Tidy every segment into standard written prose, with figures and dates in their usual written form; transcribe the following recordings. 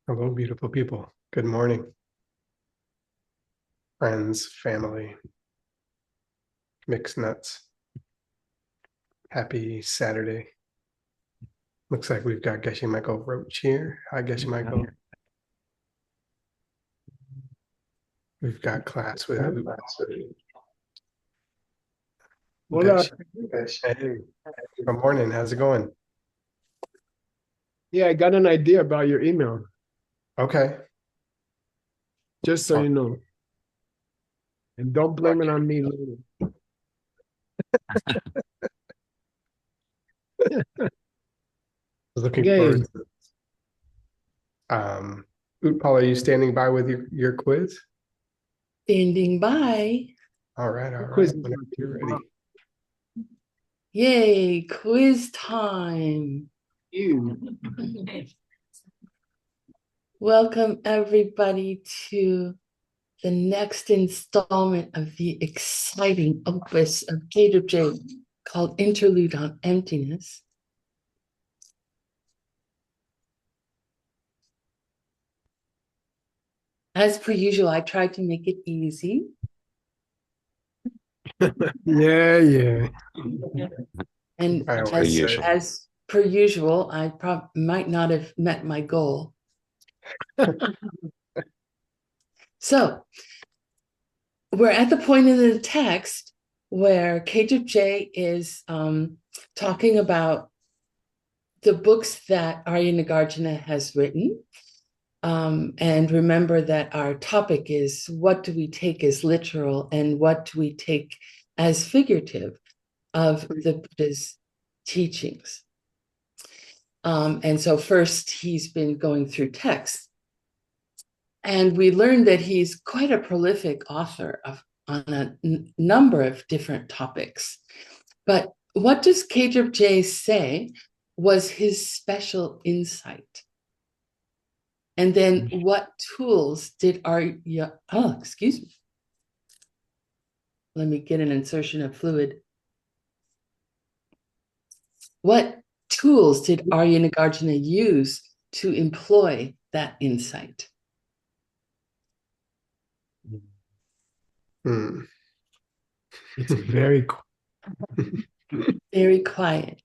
Hello, beautiful people. Good morning. Friends, family, mixed nuts. Happy Saturday. Looks like we've got Geshe Michael Roach here. Hi, Geshe Michael. We've got class with What up? Geshe. Hey, good morning. How's it going? Yeah, I got an idea about your email, Okay. just so you know. And don't blame it on me later. Looking Okay. forward to Utpal, are you standing by with your quiz? Standing by. All right, Quiz. Whenever you're ready. Yay, quiz time. You. Welcome everybody to the next installment of the exciting opus of PTWN called Interlude on Emptiness. As per usual, I tried to make it easy. Yeah. And As as per usual, I might not have met my goal. So we're at the point in the text where KJ is talking about the books that Arya Nagarjuna has written. And remember that our topic is what do we take as literal and what do we take as figurative of the Buddha's teachings. And so first he's been going through texts. And we learned that he's quite a prolific author on a number of different topics. But what does KJ say was his special insight? And then what tools did excuse me. Let me get an insertion of fluid. What tools did Arya Nagarjuna use to employ that insight? It's very Very quiet.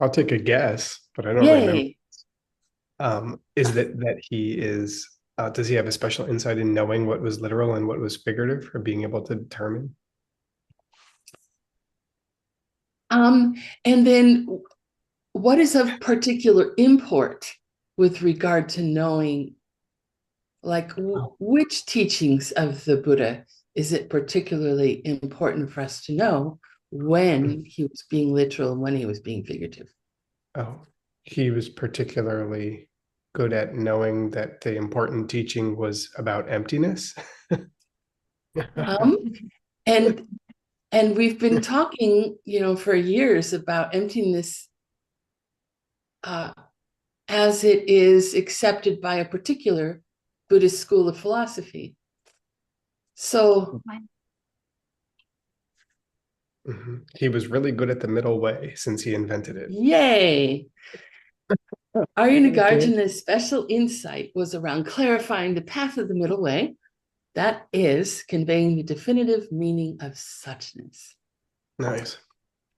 I'll take a guess, but I don't remember. Is that he is, does he have a special insight in knowing what was literal and what was figurative, or being able to determine? And then what is of particular import with regard to knowing, like which teachings of the Buddha is it particularly important for us to know when he was being literal and when he was being figurative? Oh, he was particularly good at knowing that the important teaching was about emptiness. And we've been talking, for years about emptiness as it is accepted by a particular Buddhist school of philosophy. So he was really good at the middle way since he invented it. Yay! Arya Nagarjuna's special insight was around clarifying the path of the middle way, that is, conveying the definitive meaning of suchness. Nice.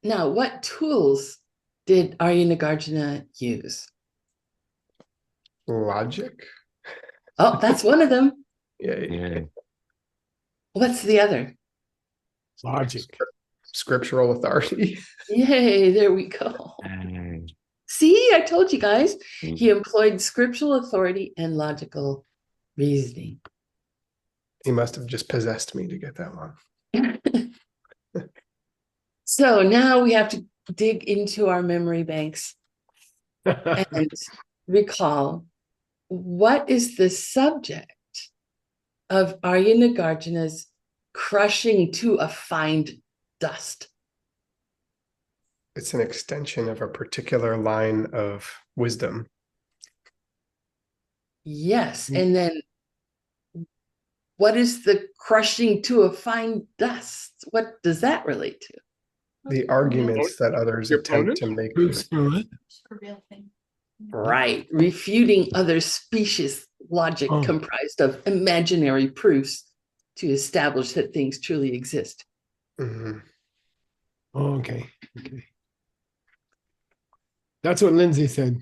Now, what tools did Arya Nagarjuna use? Logic. Oh, that's one of them. Yeah. What's the other? Logic. Scriptural authority. Yay, there we go. See, I told you guys. He employed scriptural authority and logical reasoning. He must have just possessed me to get that one. So now we have to dig into our memory banks and recall what is the subject of Arya Nagarjuna's crushing to a fine dust. It's an extension of a particular line of wisdom. Yes, and then what is the crushing to a fine dust? What does that relate to? The arguments that others attempt to make. Right, refuting other specious logic comprised of imaginary proofs to establish that things truly exist. Mm-hmm. Okay. That's what Lindsay said.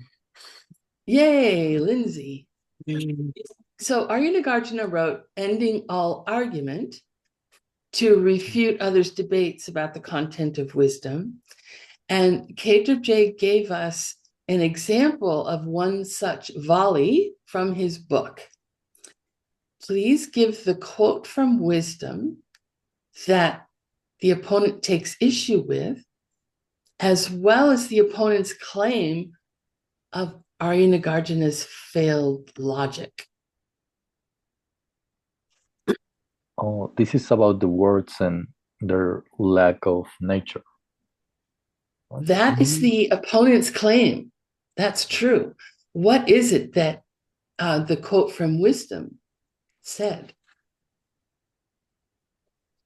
Yay, Lindsay. Mm. So Aryanagarjuna wrote, ending all argument, to refute others' debates about the content of wisdom. And KJ gave us an example of one such volley from his book. Please give the quote from wisdom that the opponent takes issue with, as well as the opponent's claim of Aryanagarjuna's failed logic. Oh, this is about the words and their lack of nature. That is the opponent's claim. That's true. What is it that the quote from wisdom said?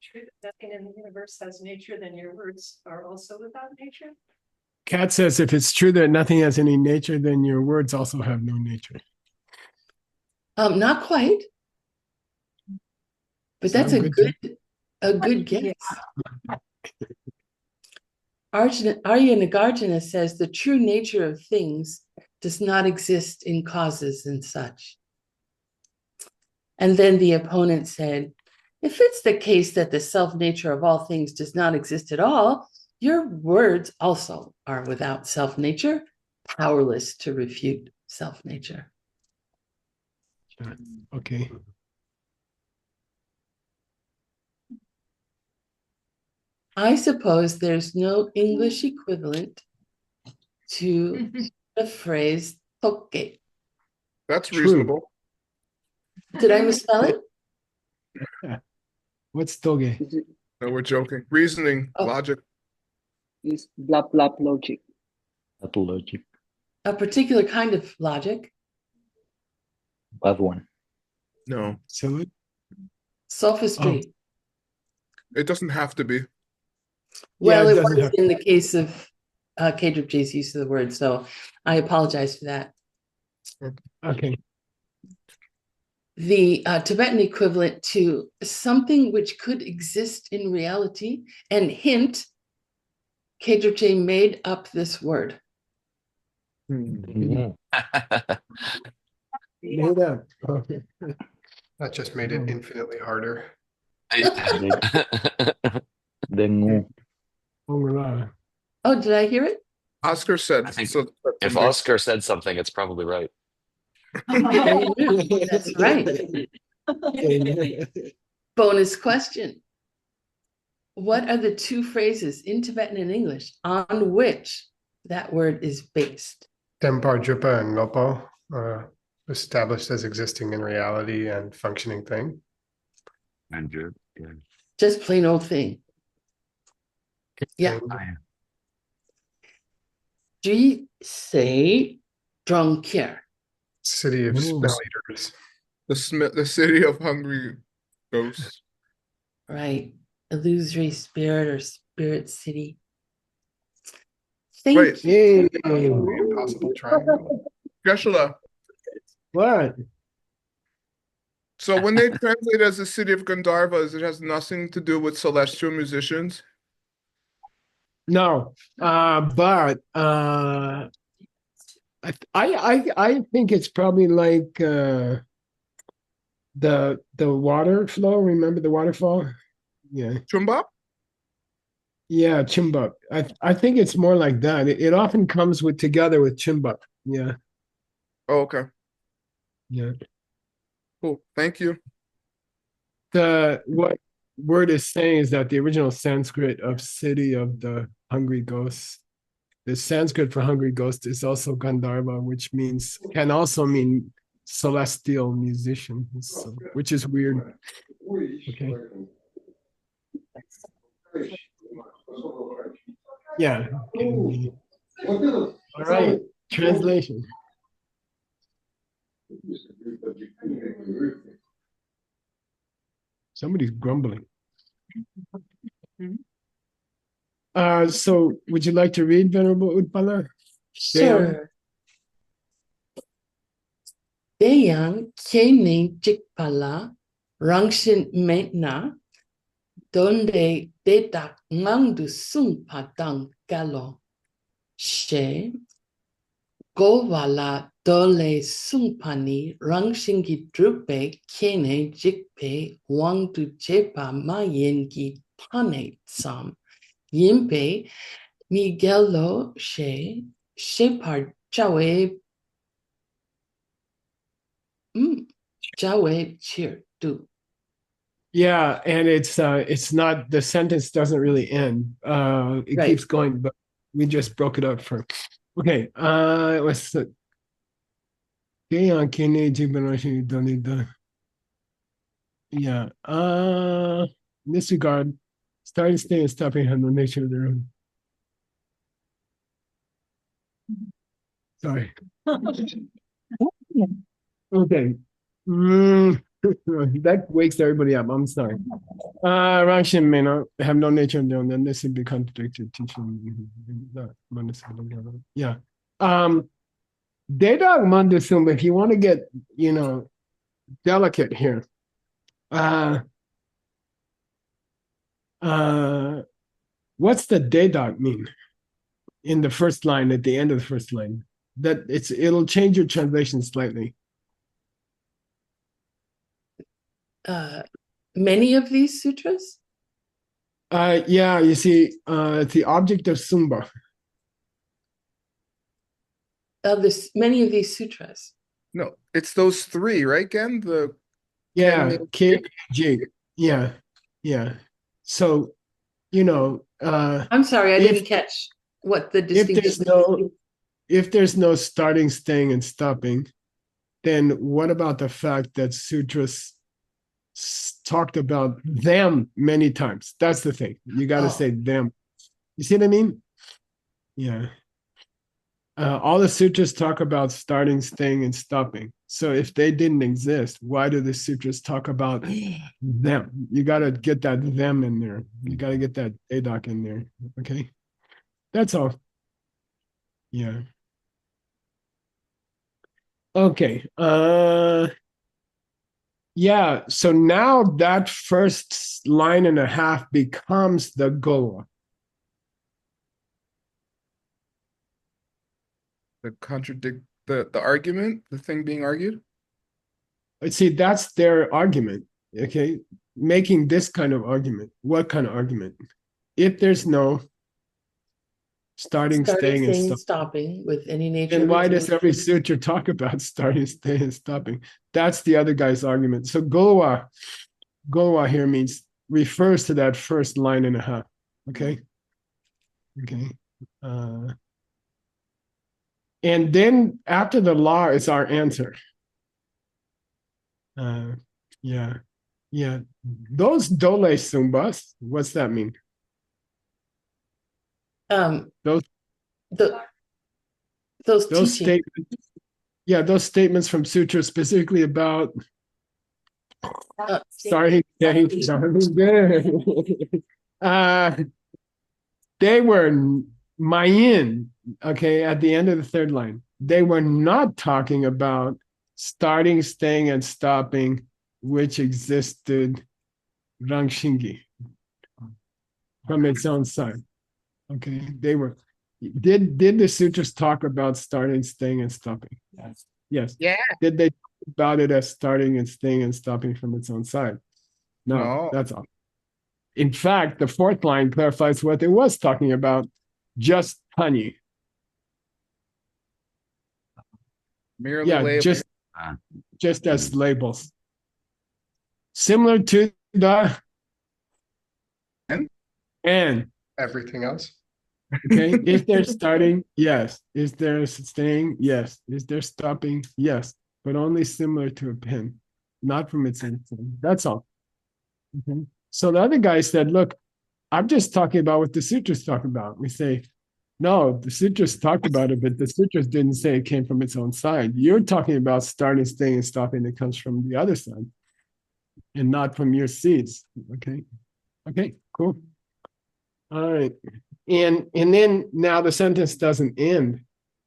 True that nothing in the universe has nature, then your words are also without nature. Kat says, if it's true that nothing has any nature, then your words also have no nature. Not quite. But that's a good guess. Aryanagarjuna says the true nature of things does not exist in causes and such. And then the opponent said, if it's the case that the self-nature of all things does not exist at all, your words also are without self-nature, powerless to refute self-nature. Okay. I suppose there's no English equivalent to the phrase toke. That's reasonable. Did I misspell it? What's toge? No, we're joking. Reasoning, logic. Is blah blah logic. Bad logic. A particular kind of logic. Bad one. No, So Sophistry. it doesn't have to be. Well, Yeah, it it doesn't was have- in the case of KJ's use of the word, so I apologize for that. okay. The Tibetan equivalent to something which could exist in reality, and hint, KJ made up this word. Mhm. Made up. Okay. That just made it infinitely harder. Then Oh, did I hear it? Oscar said. I think so, If Oscar said something, it's probably right. That's right. Bonus question. What are the two phrases in Tibetan and English on which that word is based? Dempar, Drupa, and Lopo, established as existing in reality and functioning thing. Andrew, yeah. Just plain old thing. Yeah. Say Drongkir. City of smell eaters. The city of hungry ghosts. Right. Illusory spirit or spirit city. Thank Right. you. The impossible triangle. Geshe, What? so when they translate as the city of Gandharvas, it has nothing to do with celestial musicians. No. But I think it's probably like the water flow. Remember the waterfall? Yeah. Chumbap? Yeah, Chimbuk. I think it's more like that. It often comes together with Chimbuk. Yeah. Oh, okay. Yeah. Cool. Thank you. What word is saying is that the original Sanskrit of city of the hungry ghosts, the Sanskrit for hungry ghost is also Gandharva, which can also mean celestial musician, so, which is weird. Okay. Yeah. All right. Translation. Somebody's grumbling. So would you like to read, Venerable Utpala? Sure. Deyang kene jikpala rangshin metna donde dedak ngang du sung padang galo she go wala dole sung pani rangshingi drupe kene jikpe wang du jepa mayengi pane sam yimpe Miguelo she shepar chawe chawe cheer do. Yeah, and it's not, the sentence doesn't really end. It Right. keeps going, but we just broke it up for. Okay, what's the yeah. In this regard, starting, staying, and stopping have no nature of their own. Sorry. Okay. That wakes everybody up. I'm sorry. Rangshin may not have no nature of their own, then this would be contradictory teaching. Yeah. Dedag Mandusum, if you want to get, delicate here. What's the Dedag mean in the first line, at the end of the first line? That it'll change your translation slightly. Many of these sutras? Yeah, you see, it's the object of Sumba. Many of these sutras. No, it's those three, right, Ken? The Yeah, KG. Yeah, yeah. So, I'm sorry, I didn't catch what the distinction is. If there's no starting, staying, and stopping, then what about the fact that sutras talked about them many times? That's the thing. You got to say them. You see what I mean? Yeah. All the sutras talk about starting, staying, and stopping. So if they didn't exist, why do the sutras talk about them? You got to get that them in there. You got to get that adak in there. Okay. That's all. Yeah. Okay. Yeah. So now that first line and a half becomes the Goa. The argument, the thing being argued. See, that's their argument. Okay. Making this kind of argument. What kind of argument? If there's no starting, staying, and stopping with any nature. And why does every sutra talk about starting, staying, and stopping? That's the other guy's argument. So Goa here refers to that first line and a half. Okay. Okay. And then after the law is our answer. Yeah. Yeah. Those dole sumbas, what's that mean? Those statements, yeah, those statements from sutra specifically about starting, they were mayin, okay, at the end of the third line. They were not talking about starting, staying, and stopping, which existed rangshingi from its own side. Okay, they were. Did the sutras talk about starting, staying, and stopping? Yes. Yes. Yeah. Did they talk about it as starting and staying and stopping from its own side? No. That's all. In fact, the fourth line clarifies what it was talking about, just honey. Merely labels. Just as labels. Similar to the and everything else. Okay, is there starting? Yes. Is there staying? Yes. Is there stopping? Yes. But only similar to a pen, not from its end. That's all. Okay. So the other guy said, look, I'm just talking about what the sutras talk about. We say, no, the sutras talked about it, but the sutras didn't say it came from its own side. You're talking about starting, staying, and stopping that comes from the other side and not from your seeds. Okay. Okay, cool. All right. And then now the sentence doesn't end.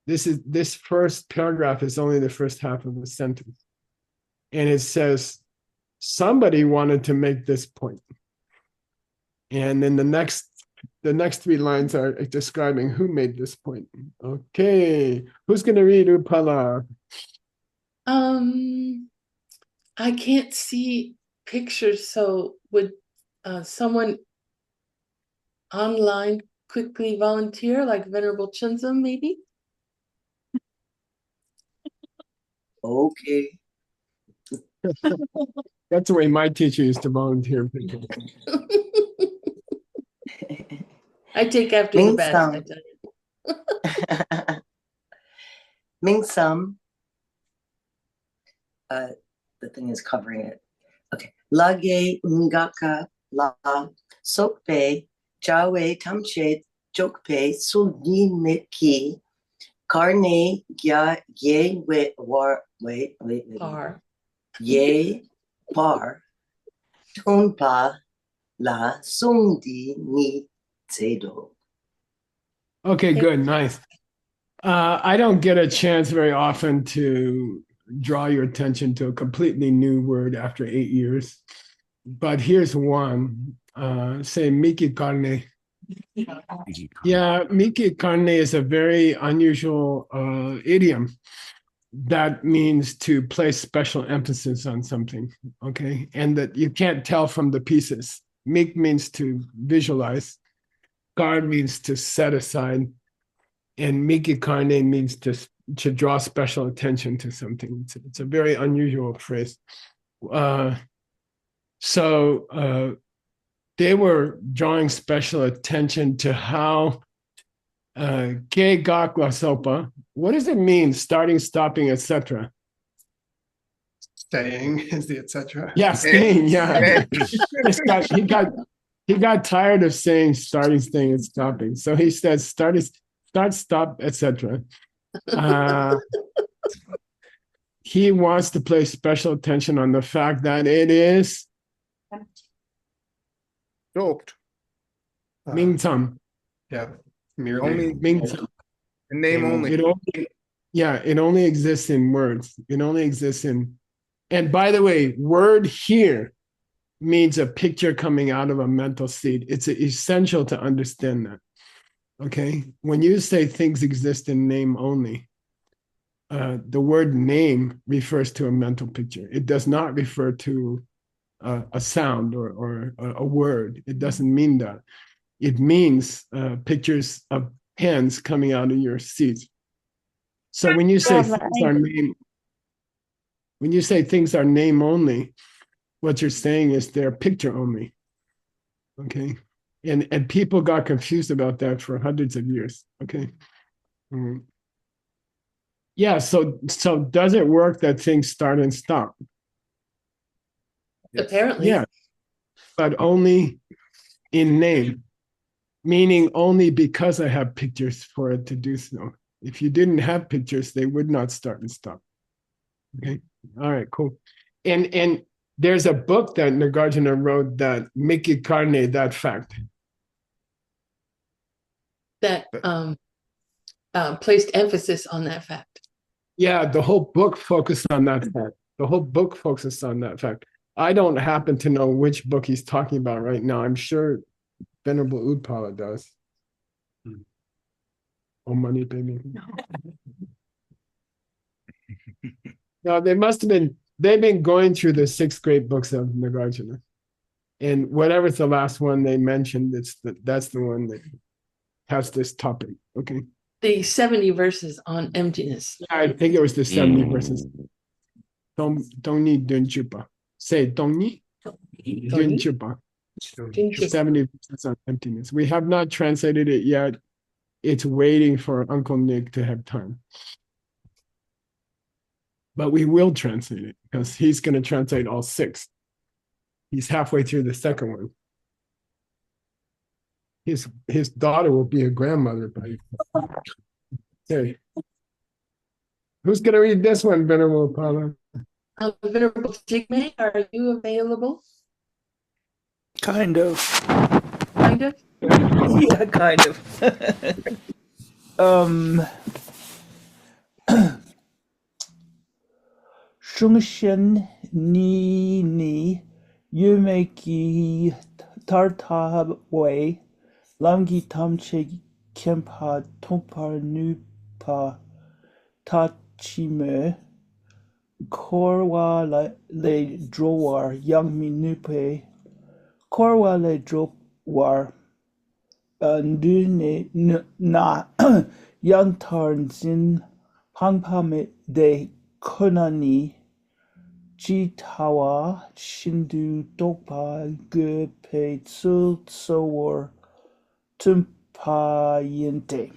This first paragraph is only the first half of the sentence. And it says, somebody wanted to make this point. And then the next 3 lines are describing who made this point. Okay, who's going to read Upala? I can't see pictures, so would someone online quickly volunteer, like Venerable Xuanzang, maybe? Okay. That's the way my teacher used to volunteer people. I take after the best, I tell you. Ming Sum. The thing is covering it. Okay. Lage Ungaka La Sokpe Jawe Tamche Jokpe Sulgi Miki Karne Gya Ye wait. Par. Ye Par Tonpa La Sungdi Ni Tsedo. Okay, good, nice. I don't get a chance very often to draw your attention to a completely new word after 8 years. But here's one, say Miki Carne. Yeah, Miki Carne is a very unusual idiom that means to place special emphasis on something, okay? And that you can't tell from the pieces. Mik means to visualize. Car means to set aside. And Miki Carne means to draw special attention to something. It's a very unusual phrase. So they were drawing special attention to how ke gak la sopa. What does it mean? Starting, stopping, etc. Staying is the etc. Yeah, staying. Yeah, he got tired of saying starting, staying, and stopping. So he said start, stop, etc. He wants to place special attention on the fact that it is Joked. Ming Tam. Yeah, merely. Only Ming Tam. name only. It only exists in words. It only exists in, and by the way, word here means a picture coming out of a mental state. It's essential to understand that. Okay, when you say things exist in name only, the word name refers to a mental picture. It does not refer to a sound or a word. It doesn't mean that. It means pictures of pens coming out of your seat. So when you say things are name only, what you're saying is they're picture only. Okay. And people got confused about that for hundreds of years. Okay. Yeah, so does it work that things start and stop? Apparently. Yeah, but only in name, meaning only because I have pictures for it to do so. If you didn't have pictures, they would not start and stop. Okay, all right, cool. And there's a book that Nagarjuna wrote that Miki Carne, that fact. That placed emphasis on that fact. Yeah, the whole book focused on that fact. The whole book focused on that fact. I don't happen to know which book he's talking about right now. I'm sure Venerable Udpala does. Oh, money, baby. No, they must have been, they've been going through the 6 great books of Nagarjuna. And whatever's the last one they mentioned, that's the one that has this topic. Okay. The 70 verses on emptiness. Yeah, I think it was the 70 verses. Dongni Dunchupa. Say Dongni Dunchupa. 70 verses on emptiness. We have not translated it yet. It's waiting for Uncle Nick to have time. But we will translate it because he's going to translate all 6. He's halfway through the second one. His daughter will be a grandmother by hey. Who's going to read this one, Venerable Paula? Venerable Jigme, are you available? Kind of. Kind of? Yeah, kind of. Shungshen ni yumeki tarta way lamgi tamche kempa tompa nupa tachime korwa le drowar young mi nupe korwa le drowar ndune na young tarnzin pangpa me de konani Jitawa Shindu Dokpa Ge Pe Tsul Tsowar Tumpayente.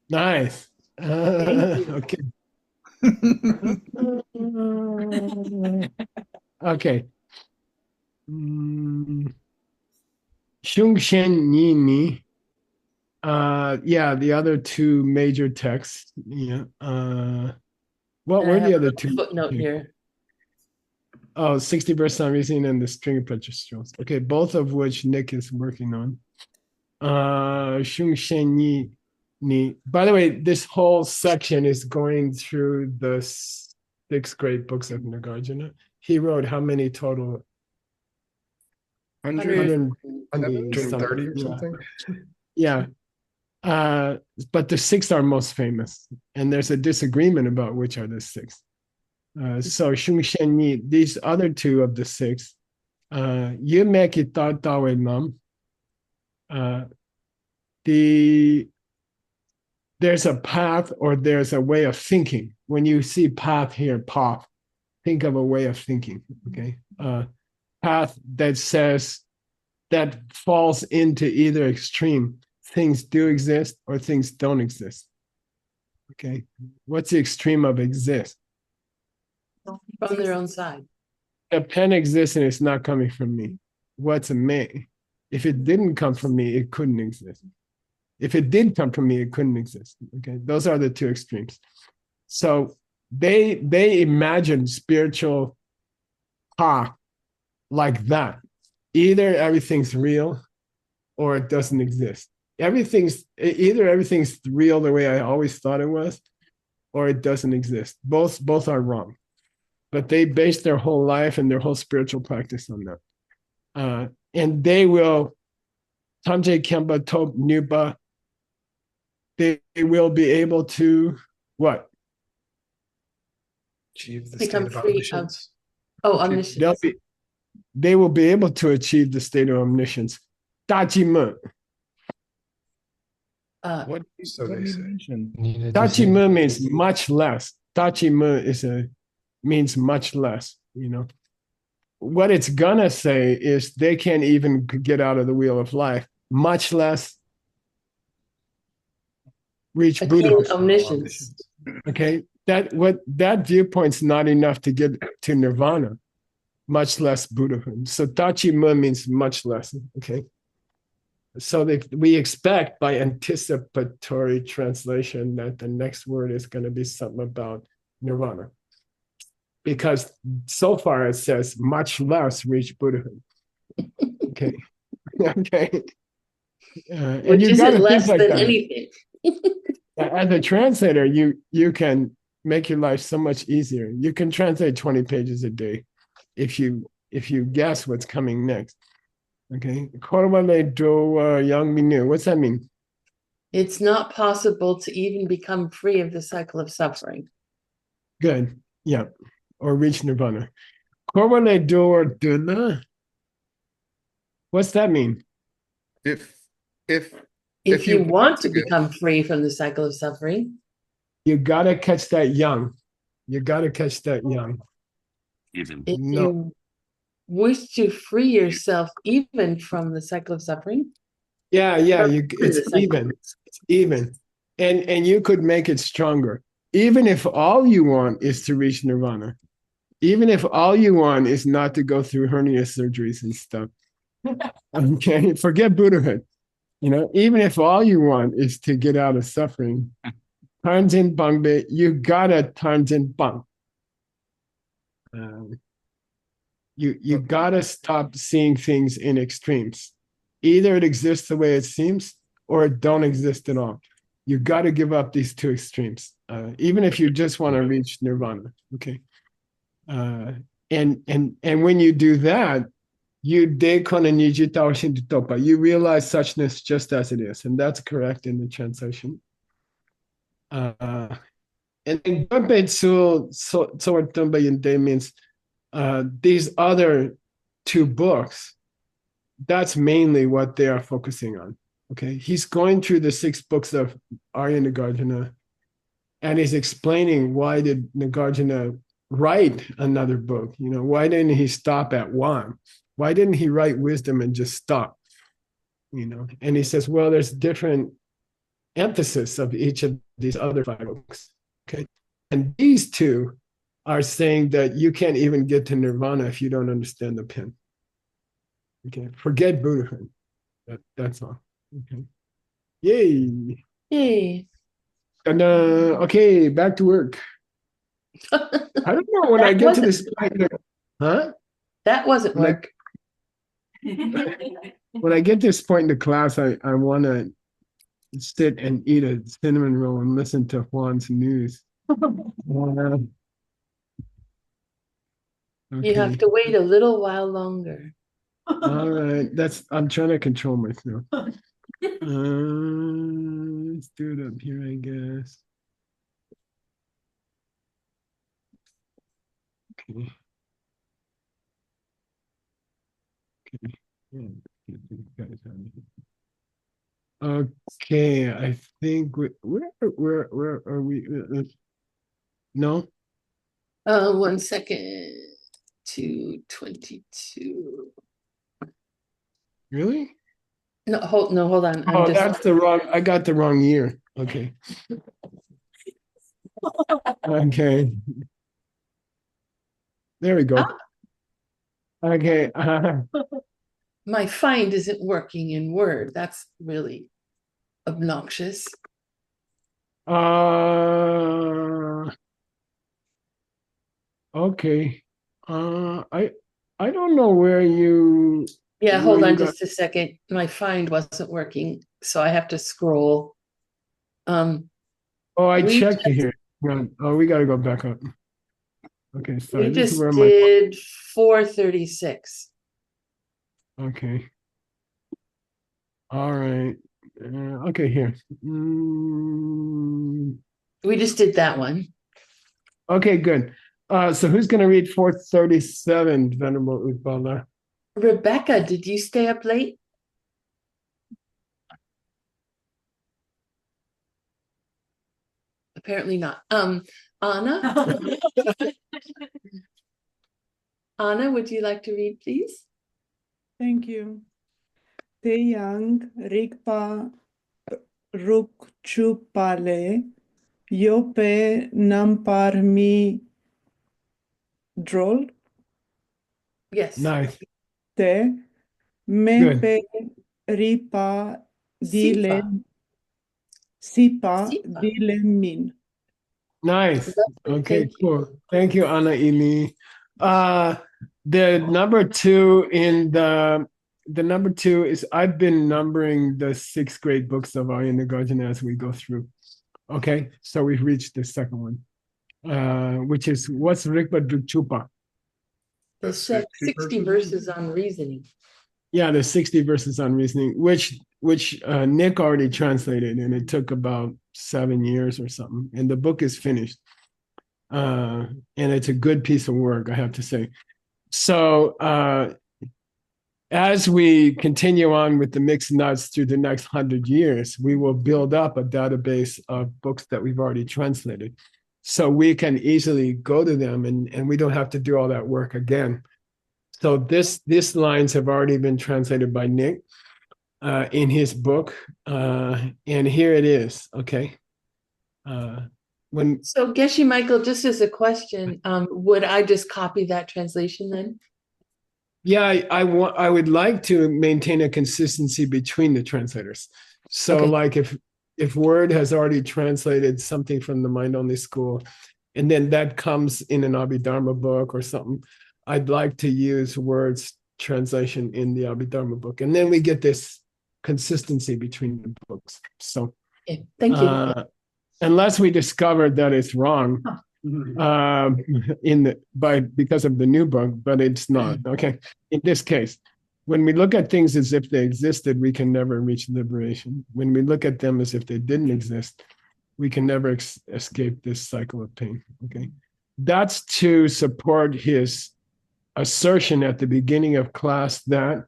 Nice. Okay. Okay. Xungshen Yini. Yeah, the other two major texts. Yeah. What were the other two? Footnote here. Oh, 60% Samizin and the string registrals. Okay, both of which Nick is working on. Xungshen Ni. By the way, this whole section is going through the 6th grade books of Nagarjuna. He wrote how many total? 130 or something. Yeah. But the 6 are most famous, and there's a disagreement about which are the 6. So Xungshen Ni, these other 2 of the 6, Yumeki Tartawe Nam, there's a path or there's a way of thinking. When you see path here, path, think of a way of thinking, okay? Path that says, that falls into either extreme. Things do exist or things don't exist. Okay, what's the extreme of exist? From their own side. A pen exists and it's not coming from me. What's a me? If it didn't come from me, it couldn't exist. If it did come from me, it couldn't exist. Okay, those are the 2 extremes. So they imagine spiritual path like that. Either everything's real or it doesn't exist. Either everything's real the way I always thought it was, or it doesn't exist. Both are wrong. But they base their whole life and their whole spiritual practice on that. And they will, Tamje Kemba Top Nupa, they will be able to what? Achieve the Become state of free omniscience. omniscience. They will be able to achieve the state of omniscience. Tachi What so they say? Tachi means much less. Tachi means much less, you know. What it's gonna say is they can't even get out of the wheel of life, much less reach Buddhahood. Omniscience. Okay, that viewpoint's not enough to get to nirvana, much less Buddhahood. So Tachi means much less. Okay. So we expect by anticipatory translation that the next word is going to be something about nirvana. Because so far it says much less reach Buddhahood. Okay. Okay. Which isn't less than anything. As a translator, you can make your life so much easier. You can translate 20 pages a day if you guess what's coming next. Okay. What's that mean? It's not possible to even become free of the cycle of suffering. Good. Yeah. Or reach nirvana. What's that mean? If you want to become free from the cycle of suffering, you gotta catch that young. You gotta catch that young. If you wish to free yourself even from the cycle of suffering. Yeah, it's even. It's even. And you could make it stronger. Even if all you want is to reach nirvana. Even if all you want is not to go through hernia surgeries and stuff. Okay, forget Buddhahood. You know, even if all you want is to get out of suffering, Tanjin Bangbe, you gotta Tanjin Bang. You gotta stop seeing things in extremes. Either it exists the way it seems, or it don't exist at all. You got to give up these two extremes, even if you just want to reach nirvana. Okay, and when you do that, you realize suchness just as it is, and that's correct in the translation. And then means these other two books. That's mainly what they are focusing on. Okay, he's going through the 6 books of Arya Nagarjuna, and he's explaining why did Nagarjuna write another book. You know, why didn't he stop at 1? Why didn't he write wisdom and just stop? You know, and he says, well, there's different emphasis of each of these other 5 books. Okay, and these 2 are saying that you can't even get to nirvana if you don't understand the pin. Okay, forget Buddhahood. That's all. Okay. Yay. Yay. And okay, back to work. I don't know when I get to this point. Huh? That wasn't work. When I get to this point in the class, I want to sit and eat a cinnamon roll and listen to Juan's news. Okay. You have to wait a little while longer. All right, I'm trying to control myself. Let's do it up here, I guess. Okay. Okay, I think where are we? No. 1 second. 222. Really? No, hold on. Oh, that's the wrong. I got the wrong year. Okay. Okay. There we go. Okay. My find isn't working in Word. That's really obnoxious. Okay. I don't know where you. Yeah, hold on just a second. My find wasn't working, so I have to scroll. Oh, I checked here. Oh, we got to go back up. Okay, sorry. We just did 436. Okay. All right. Okay, here. We just did that one. Okay, good. So who's going to read 437, Venerable Utpala? Rebecca, did you stay up late? Apparently not. Anna? Anna, would you like to read, please? Thank you. Teyang Rigpa Rukchupale Yope Nampar Mi Drol. Yes. Nice. Te Mepe Ripa Dile Sipa Dile Min. Nice. Okay, cool. Thank you, Anna Ili. The number 2 in the number 2 is I've been numbering the 6th grade books of Arya Nagarjuna as we go through. Okay, so we've reached the second one, which is what's Rikpa Druchupa? The 60 verses on reasoning. Yeah, the 60 verses on reasoning, which Nick already translated, and it took about 7 years or something. And the book is finished, and it's a good piece of work, I have to say. So as we continue on with the mixed nuts through the next 100 years, we will build up a database of books that we've already translated, so we can easily go to them, and we don't have to do all that work again. So these lines have already been translated by Nick in his book, and here it is. Okay. So Geshe Michael, just as a question, would I just copy that translation then? Yeah, I would like to maintain a consistency between the translators. So, like if Word has already translated something from the Mind Only School, and then that comes in an Abhidharma book or something, I'd like to use Word's translation in the Abhidharma book, and then we get this consistency between the books. So Okay, thank you. Unless we discovered that it's wrong because of the new book, but it's not. Okay. In this case, when we look at things as if they existed, we can never reach liberation. When we look at them as if they didn't exist, we can never escape this cycle of pain. Okay. That's to support his assertion at the beginning of class that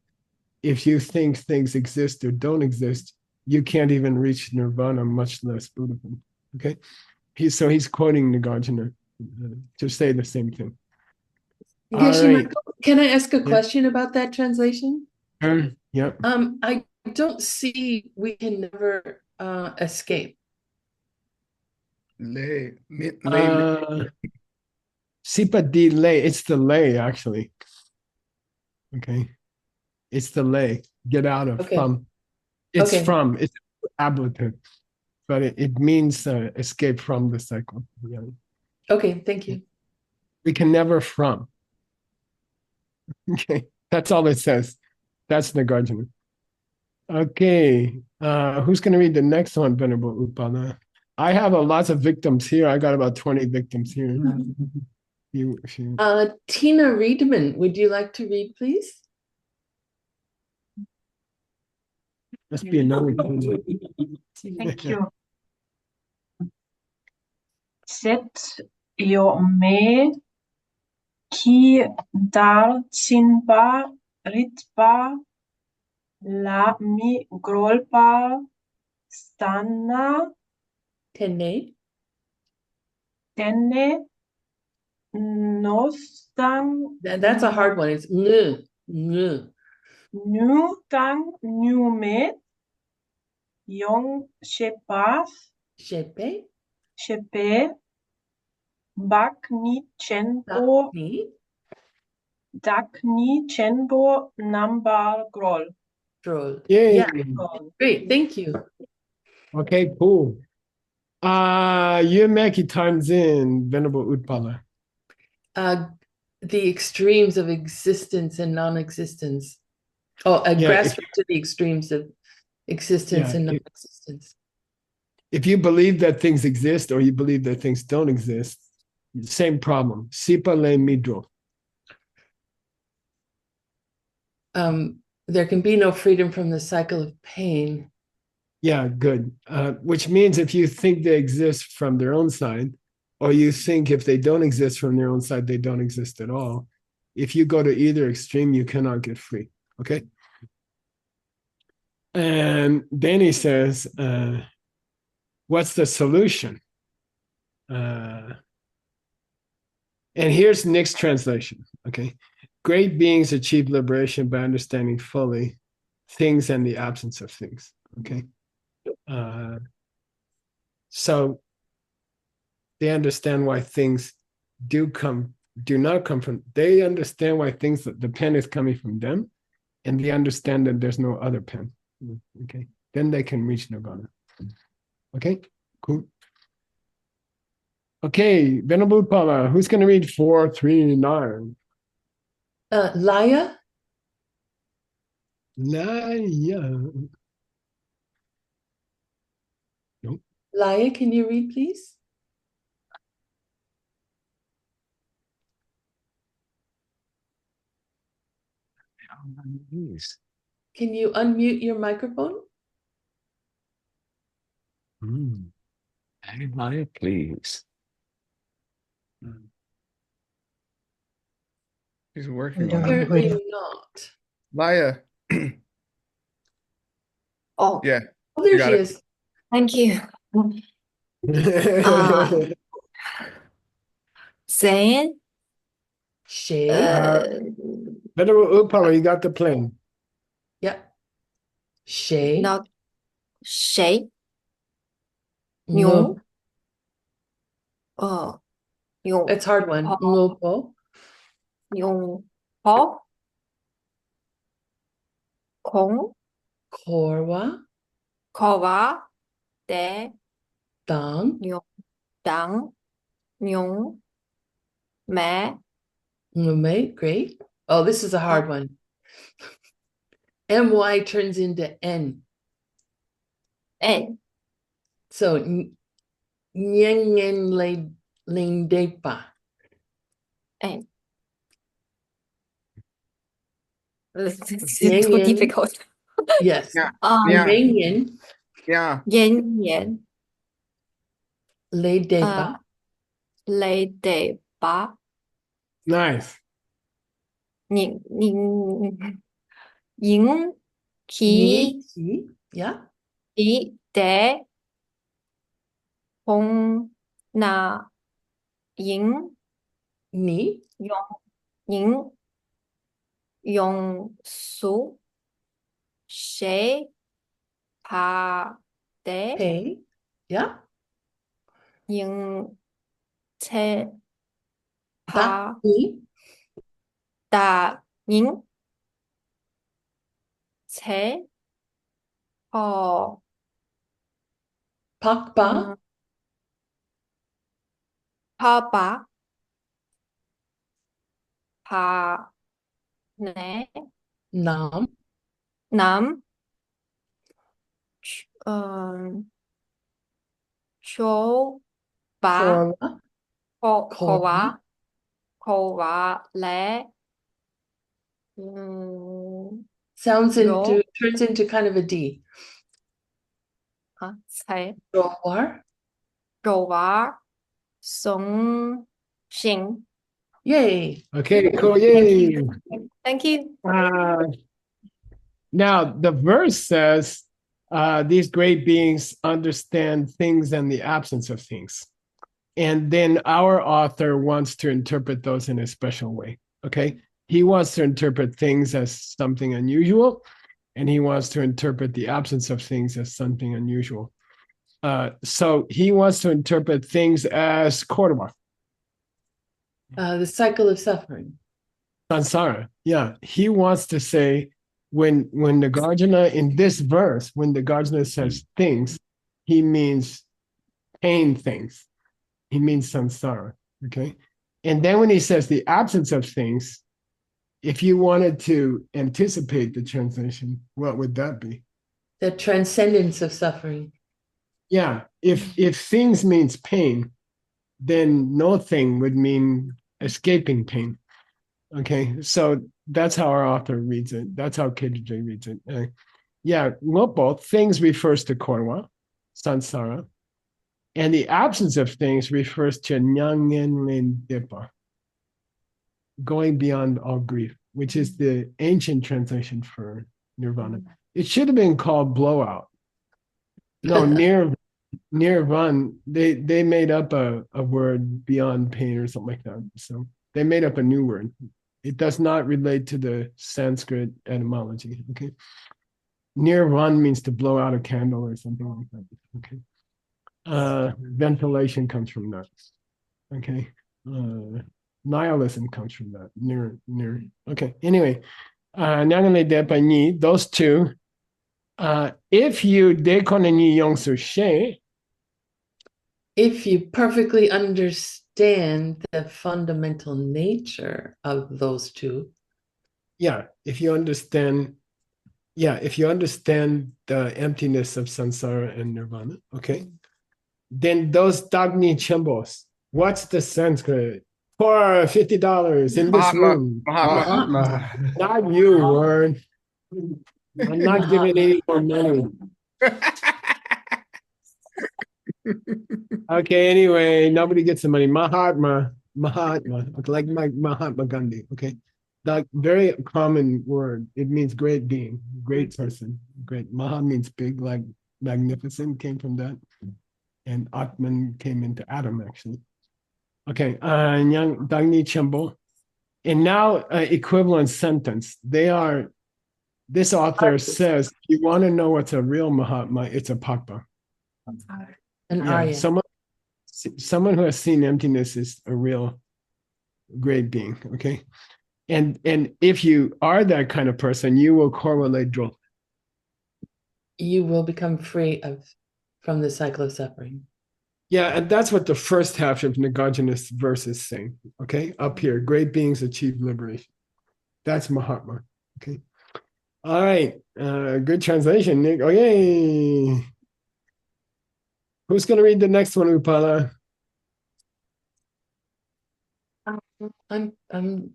if you think things exist or don't exist, you can't even reach nirvana, much less Buddhism. Okay, he's quoting Nagarjuna to say the same thing. Geshe Michael, can I ask a question about that translation? Yeah. I don't see we can never escape. Sipa di lay. It's the lay, actually. Okay. It's the lay. Get out of. Okay. From. It's okay. From. It's ablative. But it means escape from the cycle. Yeah. Okay, thank you. We can never from. Okay, that's all it says. That's Nagarjuna. Okay, who's going to read the next one, Venerable Upala? I have lots of victims here. I got about 20 victims here. Tina Riedman, would you like to read, please? Must be another. Thank you. Set yo me ki dar cinba ritba la mi grolpa stanna tenne nostang. That's a hard one. It's nu tang nu me yong shepath shepe bak ni chenpo dak ni chenpo nambar grol. Yeah, great, thank you. Okay, cool. Yumeki times in Venerable Utpala. The extremes of existence and non-existence. Grasping to the extremes of existence and non-existence. If you believe that things exist or you believe that things don't exist, same problem. Sipa le midro. There can be no freedom from the cycle of pain. Yeah, good. Which means if you think they exist from their own side, or you think if they don't exist from their own side, they don't exist at all. If you go to either extreme, you cannot get free. Okay? And then he says, what's the solution? And here's Nick's translation. Okay? Great beings achieve liberation by understanding fully things and the absence of things. Okay? So they understand why things do not come from, they understand why things, the pen is coming from them, and they understand that there's no other pen. Okay, then they can reach nirvana. Okay, cool. Okay, Venerable Pala, who's going to read 439? Laya? Laya. Nope. Laya, can you read, please? Can you unmute your microphone? Laya, please. He's working on it. Apparently not. Laya. Oh. Yeah. Oh, there she is. Thank you. Saying? Venerable Upala, you got the plane. Yep. Shay. Not Shay. No. Yung. It's hard one. Ngopo. Yung po. Kong. Korwa. Kowa. De. Dang. Yung. Dang. Yung. Me. Mate, great. Oh, this is a hard one. MY turns into N. N. So Nyen Lindepa. And it's too difficult. Yes. Yeah. Nyen Yeah. Yen Lindepa. Ba. Nice. Ning Ying Ki Yeah. Di De Hong Na Ying Ni Ying Yong Su She Pa De Pei. Yeah. Ying Che Da Pa Ni Da Ying Che Ho Pak Ba Pa Ba Pa Ne Nam Nam Cho Ba Korwa Kowa Le turns into kind of a D. Cai Roar. Roar Song Xing. Yay. Okay, cool. Yay. Thank you. Now, the verse says, these great beings understand things and the absence of things. And then our author wants to interpret those in a special way. Okay. He wants to interpret things as something unusual, and he wants to interpret the absence of things as something unusual. So he wants to interpret things as Korwa. The cycle of suffering. Sansara. Yeah. He wants to say, when Nagarjuna in this verse, when Nagarjuna says things, he means pain things. He means samsara. Okay. And then when he says the absence of things, if you wanted to anticipate the translation, what would that be? The transcendence of suffering. Yeah. If things means pain, then no thing would mean escaping pain. Okay. So that's how our author reads it. That's how KJ reads it. Yeah. Well, both things refers to korwa, sansara, and the absence of things refers to Nyangen Dipa, going beyond all grief, which is the ancient translation for nirvana. It should have been called blowout. No, nirvan. They made up a word beyond pain or something like that. So they made up a new word. It does not relate to the Sanskrit etymology. Okay. Nirvan means to blow out a candle or something like that. Okay. Ventilation comes from that. Okay. Nihilism comes from that. Near. Okay. Anyway, those two. If you if you perfectly understand the fundamental nature of those two. Yeah, if you understand the emptiness of samsara and nirvana, okay, then those Dagni Chambos, what's the Sanskrit? For $50 in this room. Mahatma. Not you, word. I'm not giving any more money. Okay, anyway, nobody gets the money. Mahatma, like Mahatma Gandhi, okay? That very common word. It means great being, great person, great. Maha means big, like magnificent, came from that. And Atman came into Adam, actually. Okay, Nyang Dagni Chambo. And now equivalent sentence. This author says, if you want to know what's a real Mahatma, it's a Pakpa. An Arya. Someone who has seen emptiness is a real great being, okay? And if you are that kind of person, you will correlate draw. You will become free from the cycle of suffering. Yeah, and that's what the first half of Nagarjuna's verse is saying, okay? Up here, great beings achieve liberation. That's Mahatma, okay? All right, good translation, Nick. Oh, yay! Who's going to read the next one, Upala? I'm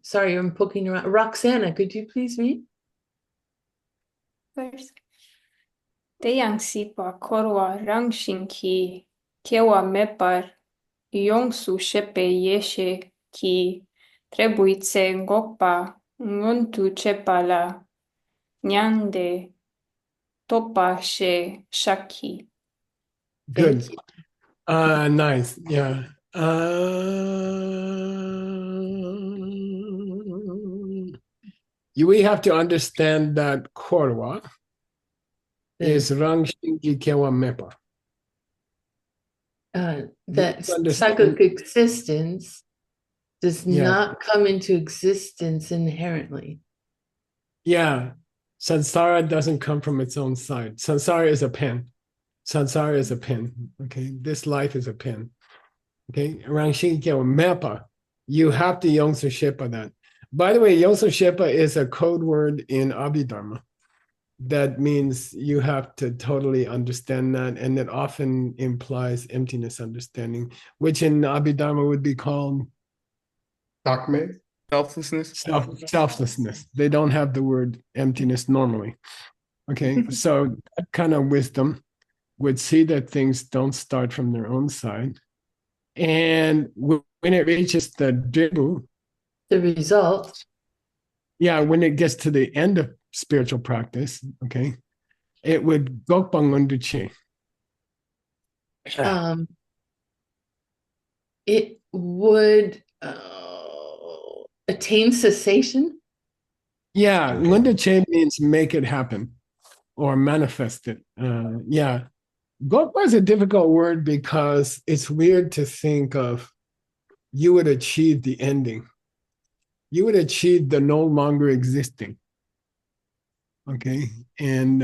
sorry, I'm poking around. Roxana, could you please read? First. Teyang sipa korwa rangshinki kewa mepar yongsu shepe yeshe ki trebuitse ngokpa ngontu chepala nyande topa she shaki. Good. Nice. Yeah. We have to understand that korwa is rangshinki kewa mepa. That cyclic existence does not come into existence inherently. Yeah. Sansara doesn't come from its own side. Sansara is a pen. Sansara is a pen. Okay. This life is a pen. Okay. Rangshinki kewa mepa. You have to Yongsu Shepa that. By the way, Yongsu Shepa is a code word in Abhidharma. That means you have to totally understand that, and it often implies emptiness understanding, which in Abhidharma would be called Takme, selflessness. Selflessness. They don't have the word emptiness normally. Okay, so that kind of wisdom would see that things don't start from their own side, and when it reaches the dribu, the result, when it gets to the end of spiritual practice, okay, it would gokbangunduche. It would attain cessation. Yeah, ngunduche means make it happen or manifest it. Gokpa is a difficult word because it's weird to think of you would achieve the ending. You would achieve the no longer existing. Okay, and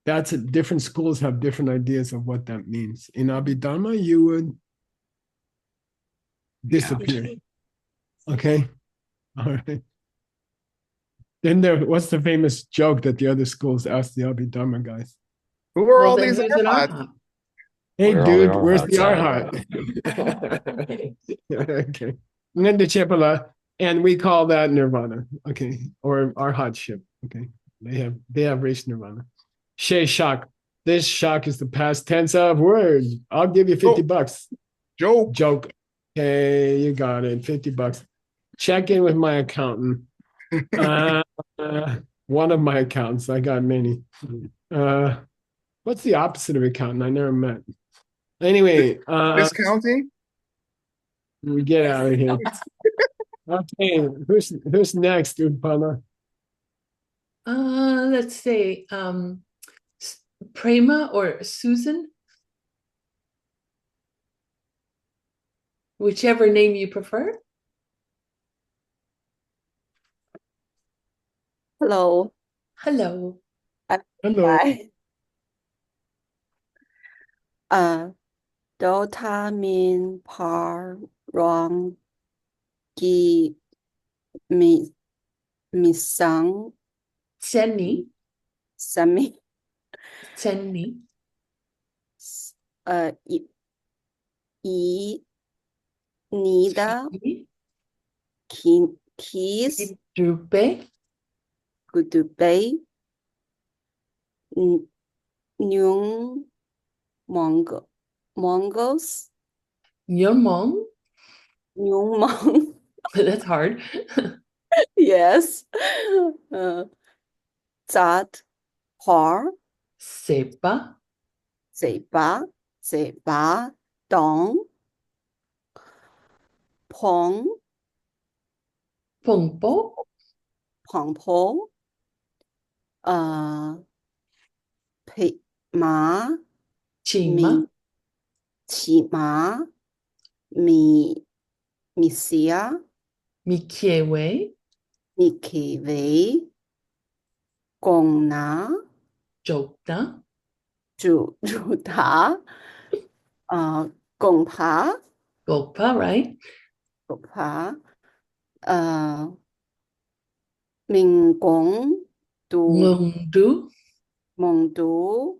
that's it. Different schools have different ideas of what that means. In Abhidharma, you would disappear. Okay, all right. Then what's the famous joke that the other schools ask the Abhidharma guys? Who are all these arhats? Hey, dude, where's the arhat? Okay, Nanda Chepala, and we call that nirvana. Okay, or arhatship. Okay, they have reached nirvana. She shak. This shak is the past tense of word. I'll give you $50. Joke. Okay, you got it. $50. Check in with my accountant. One of my accountants. I got many. What's the opposite of accountant? I never met. Anyway, discounting. Get out of here. Okay, who's next, Udpala? Let's say Prema or Susan, whichever name you prefer. Hello. Hello. Hello. Dotamin par rong gi mi sang Senni. Sami. Senni. Nida. Keys. Drupe. Gudube. Nyung Mongols. Nyungmong. Nyungmong. That's hard. Yes. Zat Par. Sepa. Seba. Dong. Pong. Pongpo. Pongpo. Ma. Chima. Chima. Misia. Mikiewe. Gongna. Jokta. Juta. Gongpa. Gokpa, right? Gokpa. Mingong. Mungdu. Mongdu.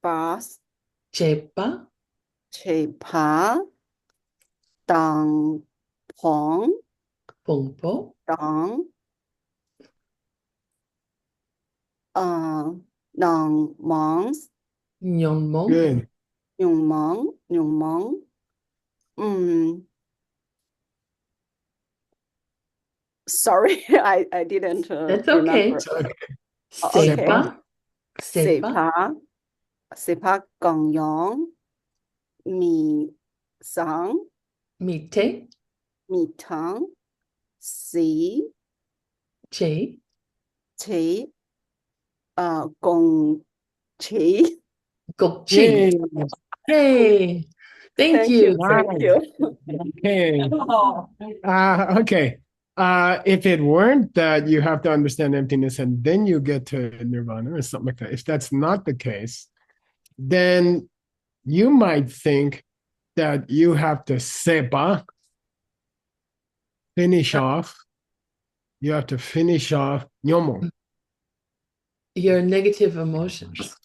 Bas. Chepa. Chepa. Dang. Pong. Pongpo. Dang. Nang mongs. Nyongmong. Good. Nyongmong. Nyongmong. Sorry, I didn't That's okay. remember. Sepa. Sepa. Sepa Gangyong. Mi Sang. Mi te. Mi Tang. Si. Che. Che. Gong Che. Gok chi. Yay. Thank you. Thank you. Okay. Okay. If it weren't that you have to understand emptiness and then you get to nirvana or something like that, if that's not the case, then you might think that you have to sepa, finish off. You have to finish off nyomo, your negative emotions,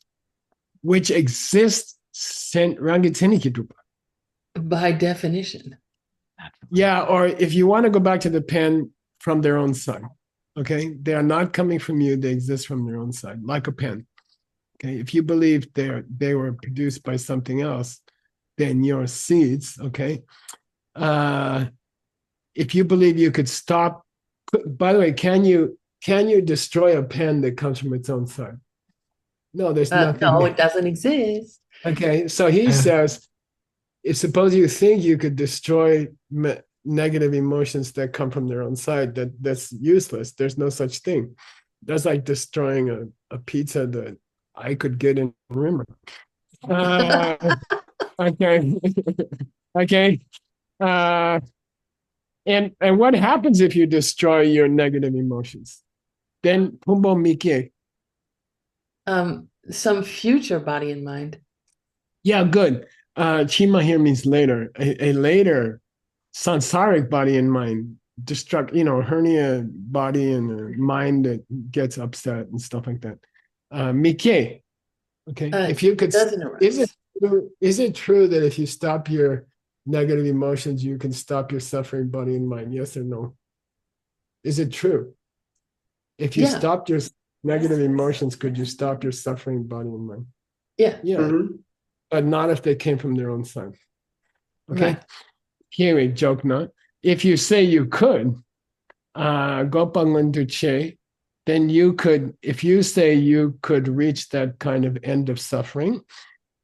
which exists by definition. Yeah, or if you want to go back to the pen, from their own side. Okay, they are not coming from you; they exist from their own side, like a pen. Okay, if you believe they were produced by something else, then your seeds. Okay, if you believe you could stop. By the way, can you destroy a pen that comes from its own side? No, there's nothing. No, there. It doesn't exist. Okay, so he says, if suppose you think you could destroy negative emotions that come from their own side, that's useless. There's no such thing. That's like destroying a pizza that I could get in Rimmer. Okay. Okay. And what happens if you destroy your negative emotions? Then Pumbo Mike. Some future body and mind. Yeah, good. Chima here means later. A later sansaric body and mind, hernia body and a mind that gets upset and stuff like that. Mike. Okay. If you could, is it true that if you stop your negative emotions, you can stop your suffering body and mind? Yes or no? Is it true? If you stopped your negative emotions, could you stop your suffering body and mind? Yeah. Yeah. Mm-hmm. But not if they came from their own side. Okay. Right. Here we joke not. If you say you could, che, then you could, if you say you could reach that kind of end of suffering,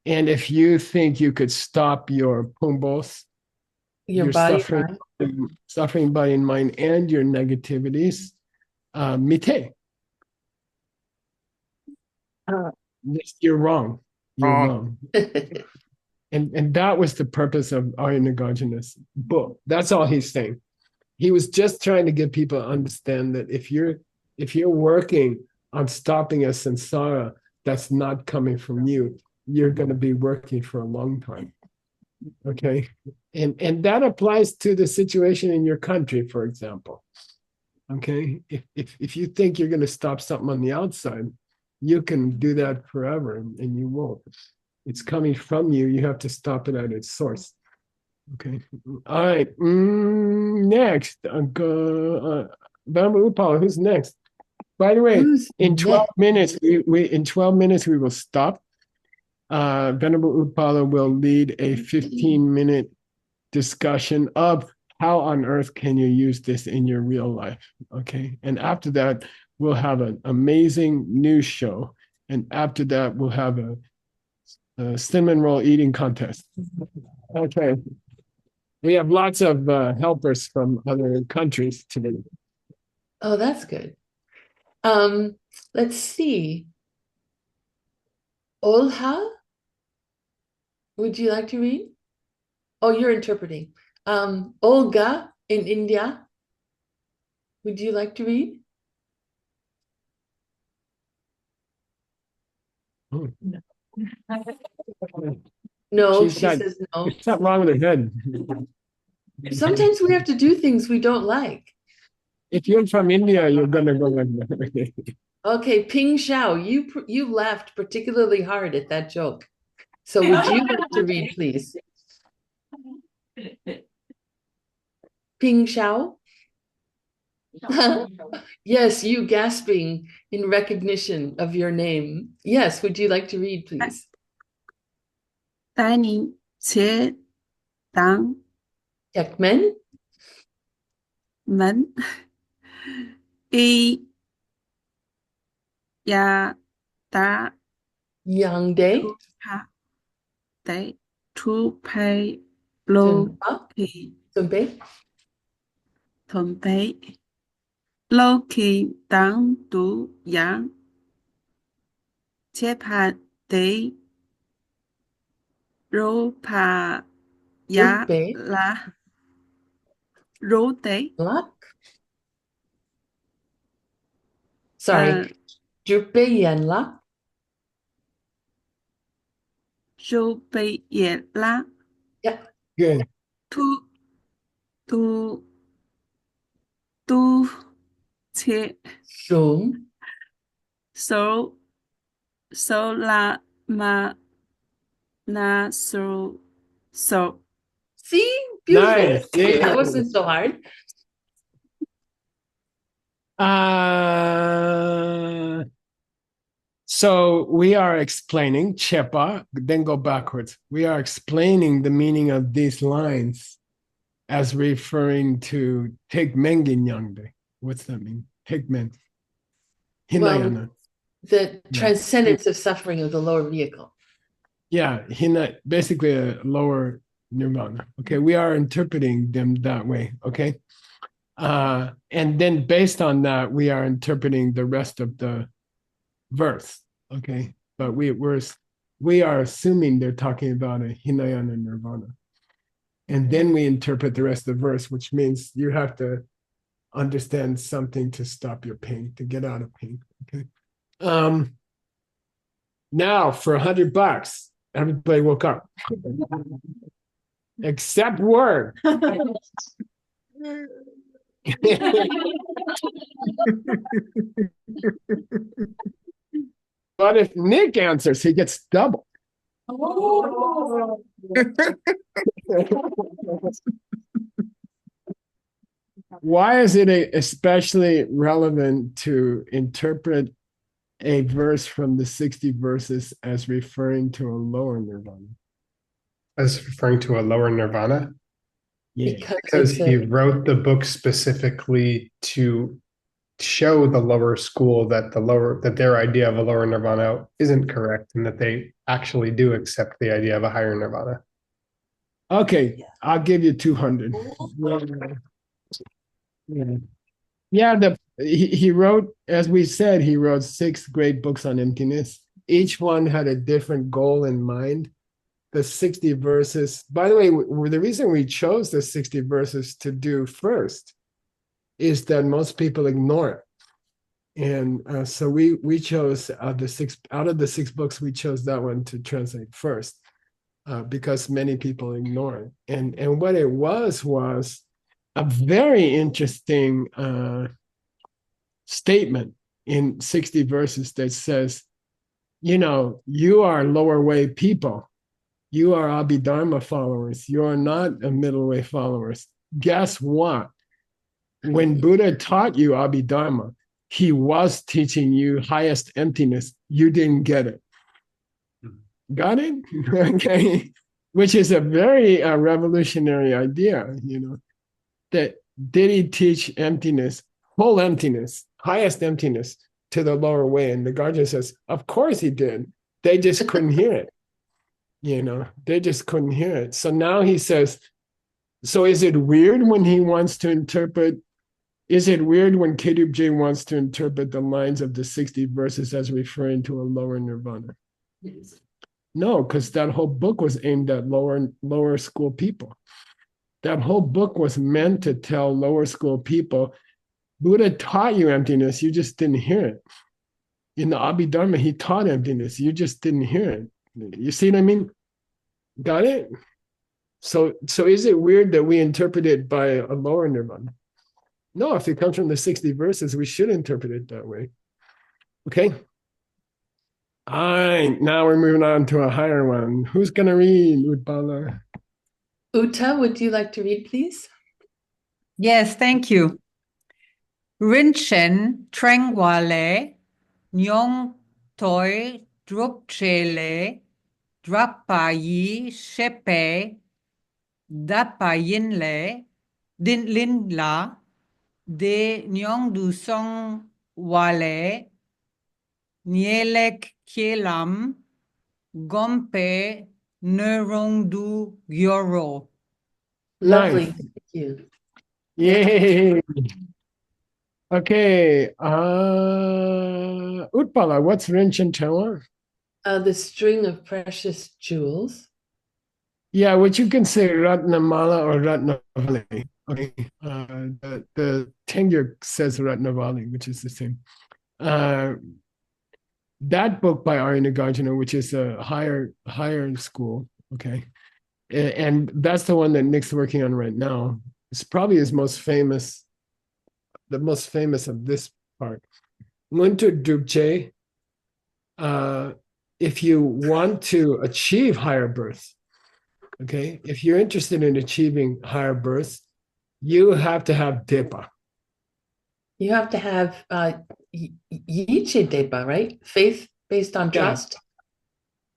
and if you think you could stop your pumbos, your body suffering body and mind, and your negativities, mite. You're wrong. You're wrong. And that was the purpose of Arya Nagarjuna's book. That's all he's saying. He was just trying to get people to understand that if you're working on stopping a samsara that's not coming from you, you're going to be working for a long time. Okay? And that applies to the situation in your country, for example. Okay? If you think you're going to stop something on the outside, you can do that forever and you won't. It's coming from you. You have to stop it at its source. Okay. All right. Next. Bamba Upala, who's next? By the way, in 12 minutes, we will stop. Venerable Upala will lead a 15-minute discussion of how on earth can you use this in your real life. Okay. And after that, we'll have an amazing news show. And after that, we'll have a cinnamon roll eating contest. Okay. We have lots of helpers from other countries today. Oh, that's good. Let's see. Olha, would you like to read? Oh, you're interpreting. Olga in India, would you like to read? Oh. No, she says no. It's not wrong with her head. Sometimes we have to do things we don't like. If you're from India, you're gonna go like that. Okay, Ping Xiao, you laughed particularly hard at that joke. So would you like to read, please? Ping Xiao? Yes, you gasping in recognition of your name. Yes, would you like to read, please? Dining chế táng Ekmen? mẫn y ya ta Yang Day? Đấy thu pay lô kỳ thuần tế lô kỳ tăng tú yang chế pa tế rô pa ya la rô tế Sorry, Jupe Yen La? rô bê ye la Yeah. Good. Tu chế Sum so la ma na so. See? Beautiful. Nice. That wasn't so hard. So we are explaining Chepa, then go backwards. We are explaining the meaning of these lines as referring to Tegmengen Yangde. What's that mean? Tegmen. Hinayana. Well, the transcendence of suffering of the lower vehicle. Yeah, basically a lower nirvana. Okay, we are interpreting them that way. Okay. And then based on that, we are interpreting the rest of the verse. Okay. But we are assuming they're talking about a Hinayana nirvana. And then we interpret the rest of the verse, which means you have to understand something to stop your pain, to get out of pain. Okay. Now for $100, everybody woke up. Except word. But if Nick answers, he gets double. Why is it especially relevant to interpret a verse from the 60 verses as referring to a lower nirvana? As referring to a lower nirvana? Yeah. Because he wrote the book specifically to show the lower school that their idea of a lower nirvana isn't correct, and that they actually do accept the idea of a higher nirvana. Okay, I'll give you 200. Yeah, he wrote, as we said, he wrote 6 great books on emptiness. Each one had a different goal in mind. The 60 verses, by the way, the reason we chose the 60 verses to do first is that most people ignore it. And so we chose out of the 6 books, we chose that one to translate first because many people ignore it. And what it was a very interesting statement in 60 verses that says, you are lower way people. You are Abhidharma followers. You are not a middle way followers. Guess what? When Buddha taught you Abhidharma, he was teaching you highest emptiness. You didn't get it. Got it? Okay. Which is a very revolutionary idea, that did he teach emptiness, full emptiness, highest emptiness to the lower way? And the Guardian says, of course he did. They just couldn't hear it. They just couldn't hear it. So now he says, so is it weird when he wants to interpret, is it weird when KWJ wants to interpret the lines of the 60 verses as referring to a lower nirvana? Yes. No, because that whole book was aimed at lower school people. That whole book was meant to tell lower school people, Buddha taught you emptiness, you just didn't hear it. In the Abhidharma, he taught emptiness, you just didn't hear it. You see what I mean? Got it? So is it weird that we interpret it by a lower nirvana? No, if it comes from the 60 verses, we should interpret it that way. Okay. All right, now we're moving on to a higher one. Who's gonna read, Utpala? Uta, would you like to read, please? Yes, thank you. Rinchen Trengwale Nyong Toi Drupchele Drapayi Shepe Dapayinle Din Lin La De Nyong Du Song Wale Nielek Kielam Gompe Nerongdu Gyoro. Lovely. Nice. Thank you. Yay. Okay. Utpala, what's Rinchen Tewa? The string of precious jewels. Yeah, what you can say Ratnamala or Ratnavali. Okay. The Tengyur says Ratnavali, which is the same. That book by Arya Nagarjuna, which is a higher school, okay, and that's the one that Nick's working on right now. It's probably his most famous, the most famous of this part. Muntur Drupche, if you want to achieve higher birth, okay, if you're interested in achieving higher birth, you have to have Depa. You have to have Yiche Deba, right? Faith based on trust.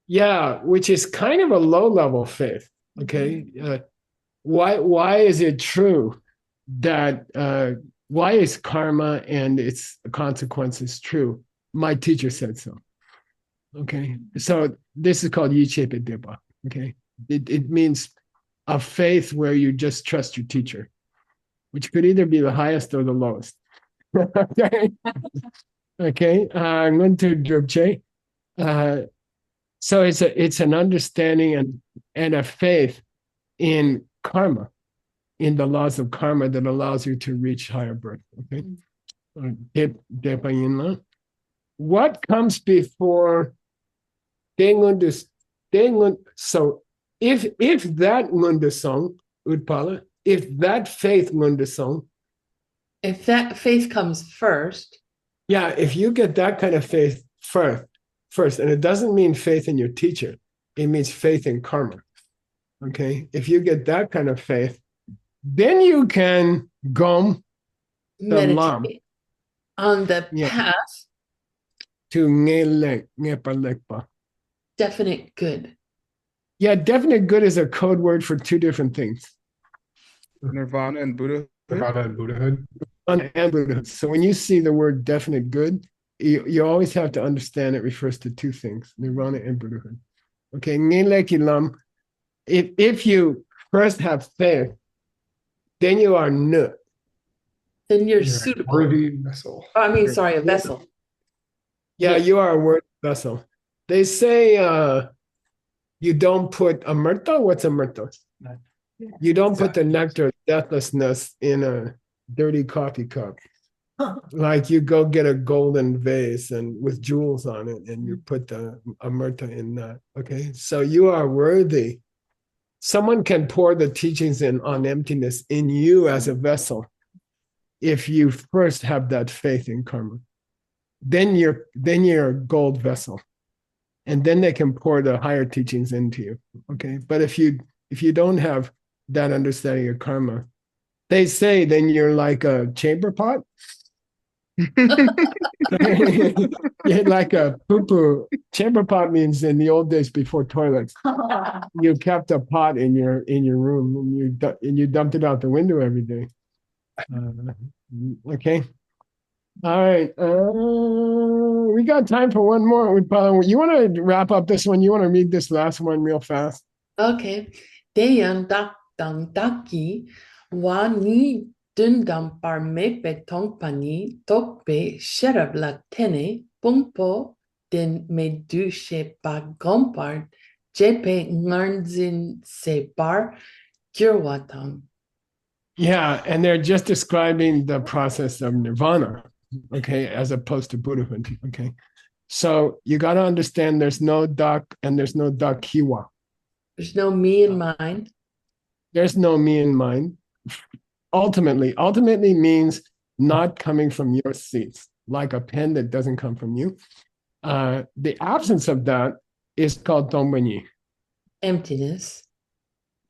Yeah, which is kind of a low-level faith. Okay, why is it true that why is karma and its consequences true? My teacher said so. Okay, so this is called Yichepe Deba. Okay, it means a faith where you just trust your teacher, which could either be the highest or the lowest. Okay, okay. I'm going to Drupche. So it's an understanding and a faith in karma, in the laws of karma that allows you to reach higher birth. Okay. What comes before so if that Mundasong, Utpala, if that faith Mundasong, if that faith comes first, yeah, if you get that kind of faith first, and it doesn't mean faith in your teacher, it means faith in karma. Okay, if you get that kind of faith, then you can gom the lam on the path to ngelek ngepalekpa. Definite good. Yeah, definite good is a code word for two different things. Nirvana and Buddha. Nirvana and Buddhahood. And Buddhahood. So when you see the word definite good, you always have to understand it refers to two things, Nirvana and Buddhahood. Okay, ngelek ilam. If you first have faith, then you are nu. Then you're suitable. Worthy vessel. Oh, I mean, sorry, a vessel. Yeah, you are a worthy vessel. They say you don't put amrita. What's amrita? You don't put the nectar of deathlessness in a dirty coffee cup. Like you go get a golden vase and with jewels on it, and you put the amrita in that. Okay, so you are worthy. Someone can pour the teachings on emptiness in you as a vessel if you first have that faith in karma. Then you're a gold vessel, and then they can pour the higher teachings into you. Okay, but if you don't have that understanding of karma, they say then you're like a chamber pot. You're like a poo-poo. Chamber pot means in the old days before toilets, you kept a pot in your room and you dumped it out the window every day. Okay. All right. We got time for one more. You want to wrap up this one? You want to read this last one real fast? Okay. Dayan dak dang daki wa ni dundam par mepe tongpani tokpe sherab la tene pungpo den me dushe pa gompar jepe ngarnzin se bar gyurwatang. Yeah, and they're just describing the process of nirvana, okay, as opposed to Buddhahood. Okay. So you got to understand there's no dak and there's no dakiwa. There's no me in mind. There's no me in mind. Ultimately means not coming from your seats. like a pen that doesn't come from you. The absence of that is called Tongwenyi. Emptiness.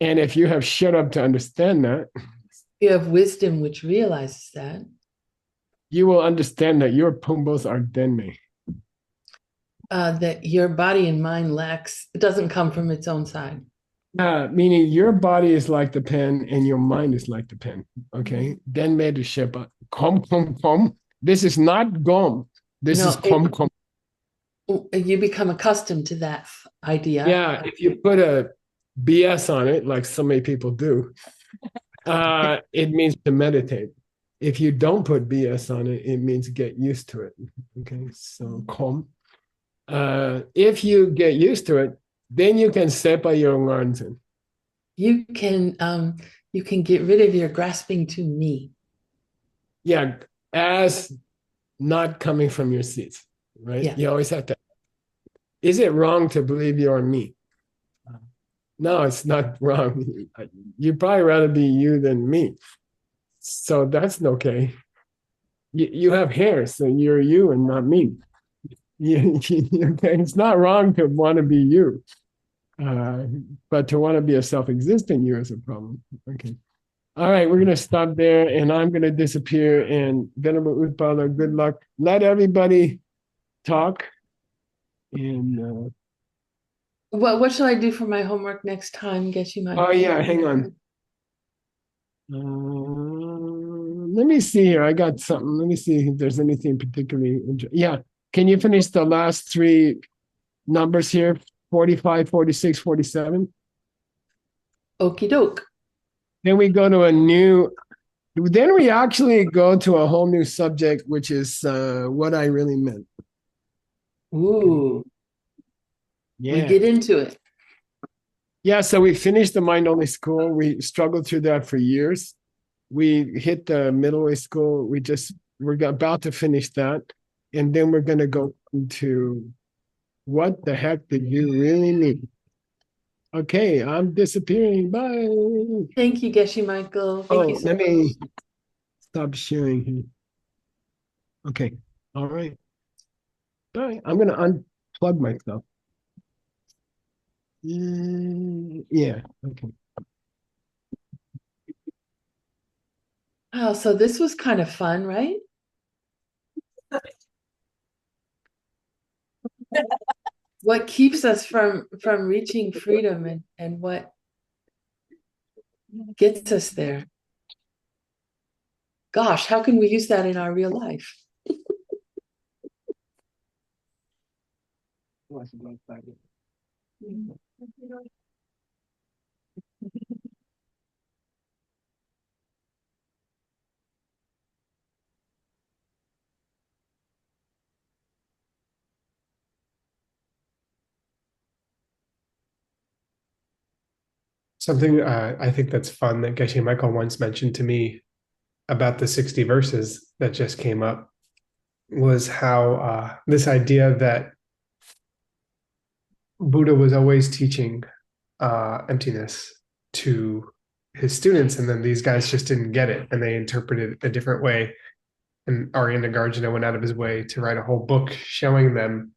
And if you have shut up to understand that, you have wisdom which realizes that, you will understand that your pumbos are denme. That your body and mind lacks, it doesn't come from its own side. Meaning your body is like the pen and your mind is like the pen. Okay. Denme to shepa. Kom, kom, kom. This is not gom. This is kom, kom. You become accustomed to that idea. Yeah. If you put a BS on it, like so many people do, it means to meditate. If you don't put BS on it, it means get used to it. Okay. So kom. If you get used to it, then you can sepa your nganzen. You can get rid of your grasping to me. Yeah, as not coming from your seats, right? Yeah. You always have to. Is it wrong to believe you're me? No, it's not wrong. You'd probably rather be you than me. So that's okay. You have hair, so you're you and not me. It's not wrong to want to be you, but to want to be a self-existent you is a problem. Okay. All right, we're going to stop there, and I'm going to disappear. And Venerable Utpala, good luck. Let everybody talk. And what shall I do for my homework next time, Geshe Michael? Oh yeah, hang on. Let me see here. I got something. Let me see if there's anything particularly interesting. Yeah. Can you finish the last three numbers here? 45, 46, 47? Okie doke. Then we go to then we actually go to a whole new subject, which is what I really meant. Ooh. Yeah. We get into it. Yeah, so we finished the mind-only school. We struggled through that for years. We hit the middle way school. We're about to finish that. And then we're going to go into what the heck did you really mean? Okay, I'm disappearing. Bye. Thank you, Geshe Michael. Thank you so let me stop sharing here. Okay, all right. Bye. I'm going to unplug myself. Yeah, okay. Oh, so this was kind of fun, right? What keeps us from reaching freedom and what gets us there? Gosh, how can we use that in our real life? Something I think that's fun that Geshe Michael once mentioned to me about the 60 verses that just came up was how this idea that Buddha was always teaching emptiness to his students, and then these guys just didn't get it, and they interpreted it a different way. And Aryana Garjuna went out of his way to write a whole book showing them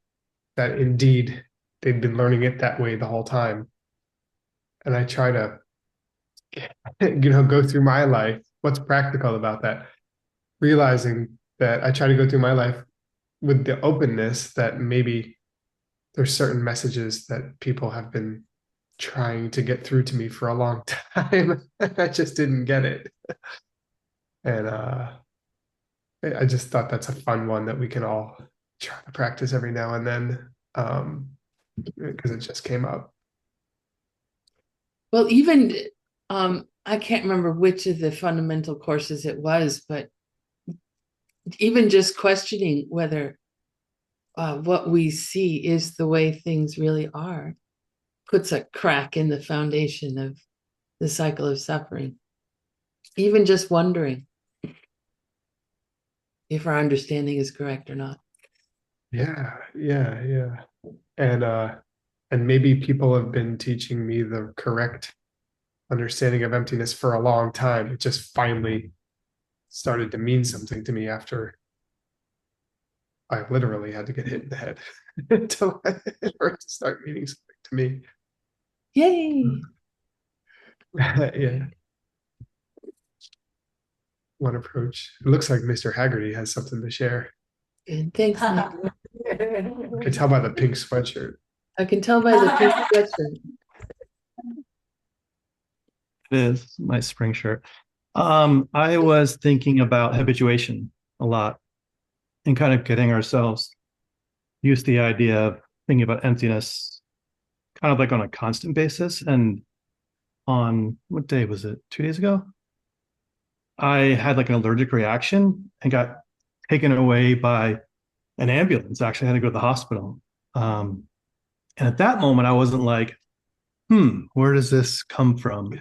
that indeed they'd been learning it that way the whole time. And I try to, go through my life. What's practical about that? Realizing that I try to go through my life with the openness that maybe there's certain messages that people have been trying to get through to me for a long time. I just didn't get it. And I just thought that's a fun one that we can all try to practice every now and then, because it just came up. Well, even I can't remember which of the fundamental courses it was, but even just questioning whether what we see is the way things really are puts a crack in the foundation of the cycle of suffering. Even just wondering if our understanding is correct or not. Yeah. And maybe people have been teaching me the correct understanding of emptiness for a long time. It just finally started to mean something to me after I literally had to get hit in the head for it to start meaning something to me. Yay! Yeah. One approach. It looks like Mr. Haggerty has something to share. And thanks, Nick. I can tell by the pink sweatshirt. I can tell by the pink sweatshirt. It is my spring shirt. I was thinking about habituation a lot and kind of getting ourselves used to the idea of thinking about emptiness kind of like on a constant basis. And on what day was it? 2 days ago? I had like an allergic reaction and got taken away by an ambulance. Actually, I had to go to the hospital. And at that moment, I wasn't like, where does this come from?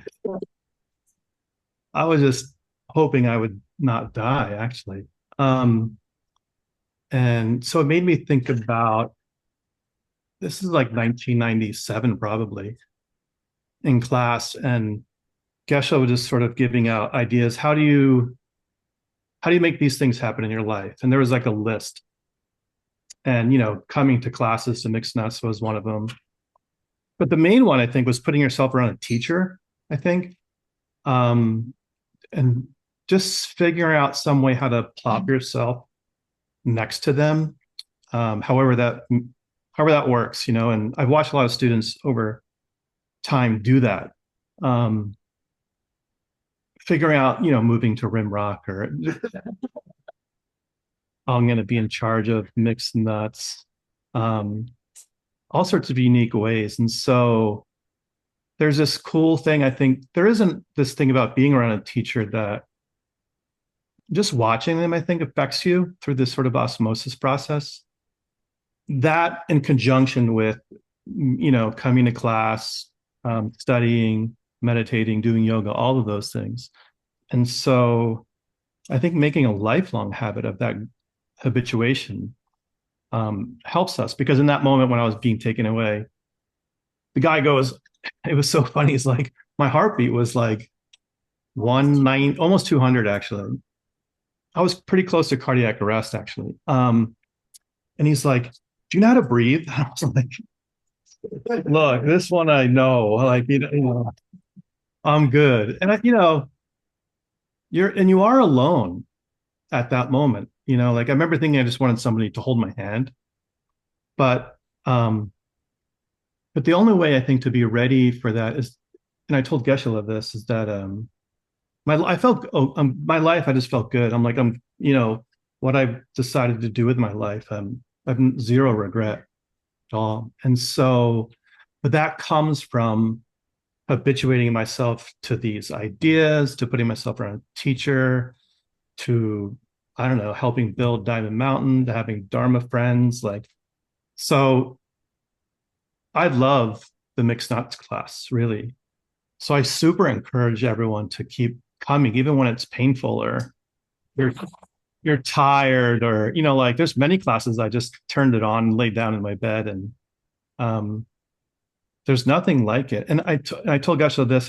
I was just hoping I would not die, actually. And so it made me think about, this is like 1997, probably, in class. And Geshe was just sort of giving out ideas. How do you make these things happen in your life? And there was like a list. And, coming to classes to mix nuts was one of them. But the main one, I think, was putting yourself around a teacher, I think. And just figuring out some way how to plop yourself next to them, however that works, and I've watched a lot of students over time do that. Figuring out, moving to Rimrock, or I'm going to be in charge of mixed nuts, all sorts of unique ways. And so there's this cool thing. I think there isn't this thing about being around a teacher that just watching them, I think, affects you through this sort of osmosis process. That in conjunction with, coming to class, studying, meditating, doing yoga, all of those things. And so I think making a lifelong habit of that habituation helps us, because in that moment when I was being taken away, the guy goes, it was so funny. It's like my heartbeat was like 190, almost 200 actually. I was pretty close to cardiac arrest actually. And he's like, "Do you know how to breathe?" I was like, "Look, this one I know. Like, I'm good." And you are alone at that moment. Like I remember thinking I just wanted somebody to hold my hand, but the only way I think to be ready for that is, and I told Geshe this, is that my life, I just felt good. I'm like, what I've decided to do with my life, I've zero regret at all. And so, but that comes from habituating myself to these ideas, to putting myself around a teacher, to, I don't know, helping build Diamond Mountain, to having Dharma friends. Like, so I love the mixed nuts class, really. So I super encourage everyone to keep coming, even when it's painful or you're tired, or like there's many classes I just turned it on and laid down in my bed, and there's nothing like it. And I told Geshe this,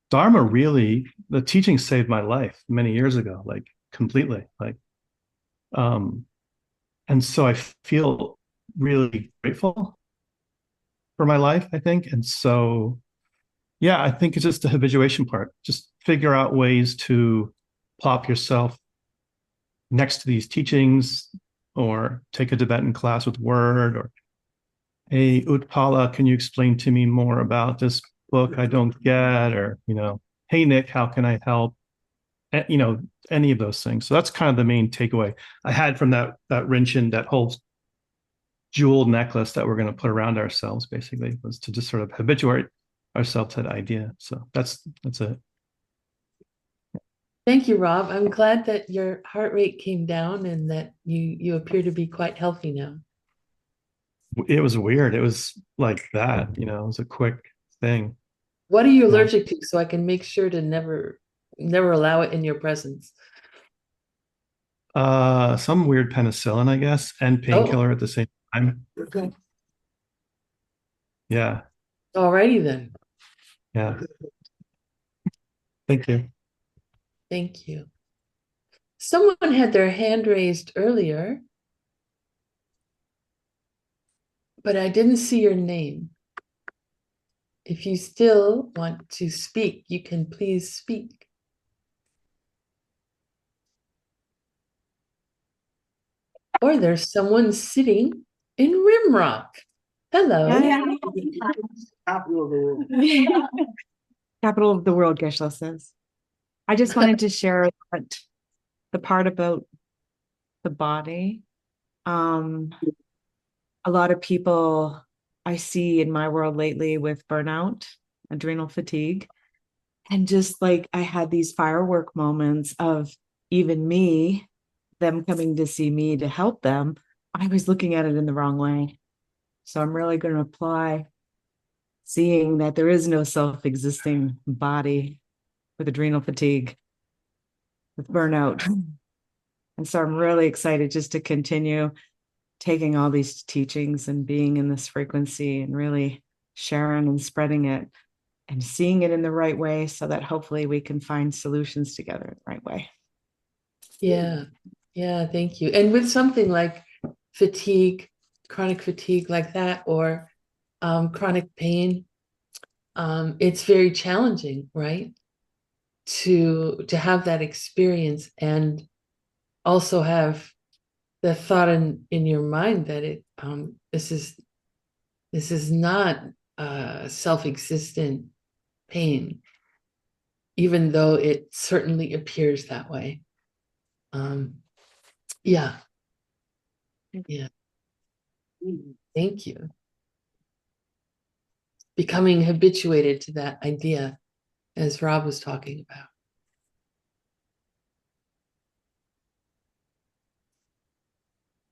Dharma really, the teaching saved my life many years ago, like completely, like, and so I feel really grateful for my life, I think. And so, yeah, I think it's just the habituation part. Just figure out ways to plop yourself next to these teachings, or take a Tibetan class with Word, or, "Hey, Utpala, can you explain to me more about this book I don't get?" Or, "Hey, Nick, how can I help?" Any of those things. So that's kind of the main takeaway I had from that Rinchen, that whole jeweled necklace that we're going to put around ourselves, basically, was to just sort of habituate ourselves to that idea. So that's it. Thank you, Rob. I'm glad that your heart rate came down and that you appear to be quite healthy now. It was weird. It was like that, it was a quick thing. What are you allergic to, so I can make sure to never allow it in your presence? Some weird penicillin, I guess, and painkiller at the same time. Okay. Yeah. Alrighty then. Yeah. Thank you. Thank you. Someone had their hand raised earlier, but I didn't see your name. If you still want to speak, you can please speak. Or there's someone sitting in Rimrock. Hello. Capital of the world. Capital of the world, Geshe says. I just wanted to share that the part about the body. A lot of people I see in my world lately with burnout, adrenal fatigue, and just like I had these firework moments of even me, them coming to see me to help them. I was looking at it in the wrong way. So I'm really going to apply seeing that there is no self-existing body with adrenal fatigue, with burnout. And so I'm really excited just to continue taking all these teachings and being in this frequency and really sharing and spreading it and seeing it in the right way so that hopefully we can find solutions together in the right way. Yeah, yeah, thank you. And with something like fatigue, chronic fatigue like that, or chronic pain, it's very challenging, right? To have that experience and also have the thought in your mind that this is not self-existent pain, even though it certainly appears that way. Yeah. Thank you. Becoming habituated to that idea, as Rob was talking about.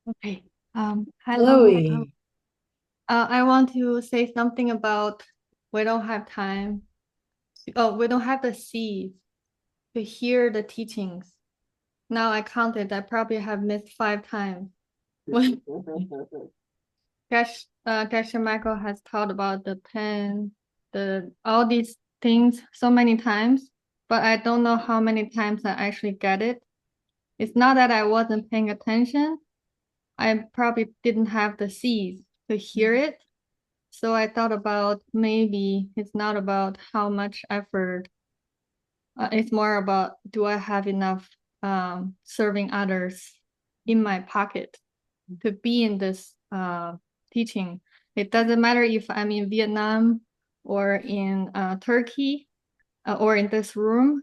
Okay. Hello. Chloe. I want to say something about we don't have time. Oh, we don't have the seed to hear the teachings. Now I counted. I probably have missed 5 times. Geshe Michael has taught about the pen, all these things so many times, but I don't know how many times I actually get it. It's not that I wasn't paying attention. I probably didn't have the seeds to hear it. So I thought about maybe it's not about how much effort. It's more about, do I have enough serving others in my pocket to be in this teaching. It doesn't matter if I'm in Vietnam or in Turkey or in this room.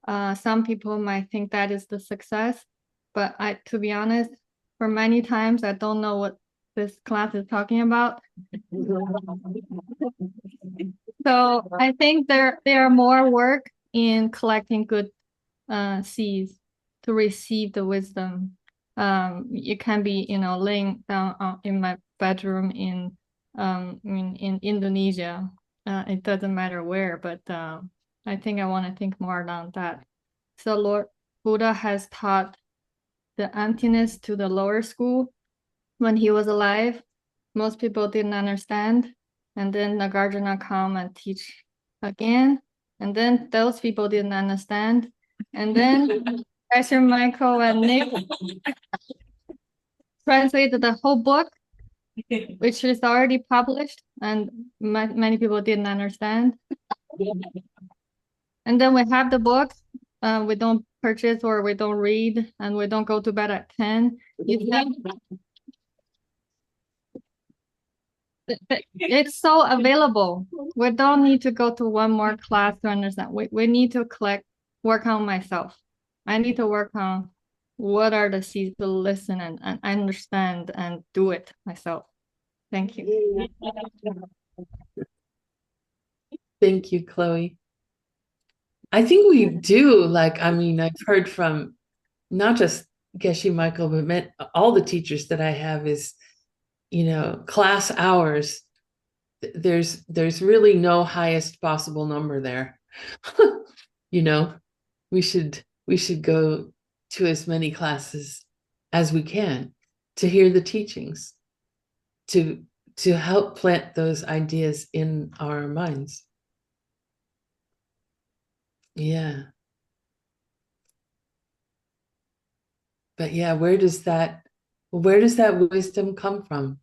Some people might think that is the success, but to be honest, for many times, I don't know what this class is talking about. So I think there are more work in collecting good seeds to receive the wisdom. It can be, laying down in my bedroom in Indonesia. It doesn't matter where, but I think I want to think more on that. So Lord Buddha has taught the emptiness to the lower school when he was alive. Most people didn't understand. And then Nagarjuna come and teach again. And then those people didn't understand. And then Geshe Michael and Nick translated the whole book, which is already published, and many people didn't understand. And then we have the book, we don't purchase or we don't read, and we don't go to bed at 10. It's so available. We don't need to go to one more class to understand. We need to work on myself. I need to work on what are the seeds to listen and understand and do it myself. Thank you. Thank you, Chloe. I think we do, I've heard from not just Geshe Michael, but all the teachers that I have is, class hours. There's really no highest possible number there. We should go to as many classes as we can to hear the teachings, to help plant those ideas in our minds. Yeah. But yeah, where does that wisdom come from?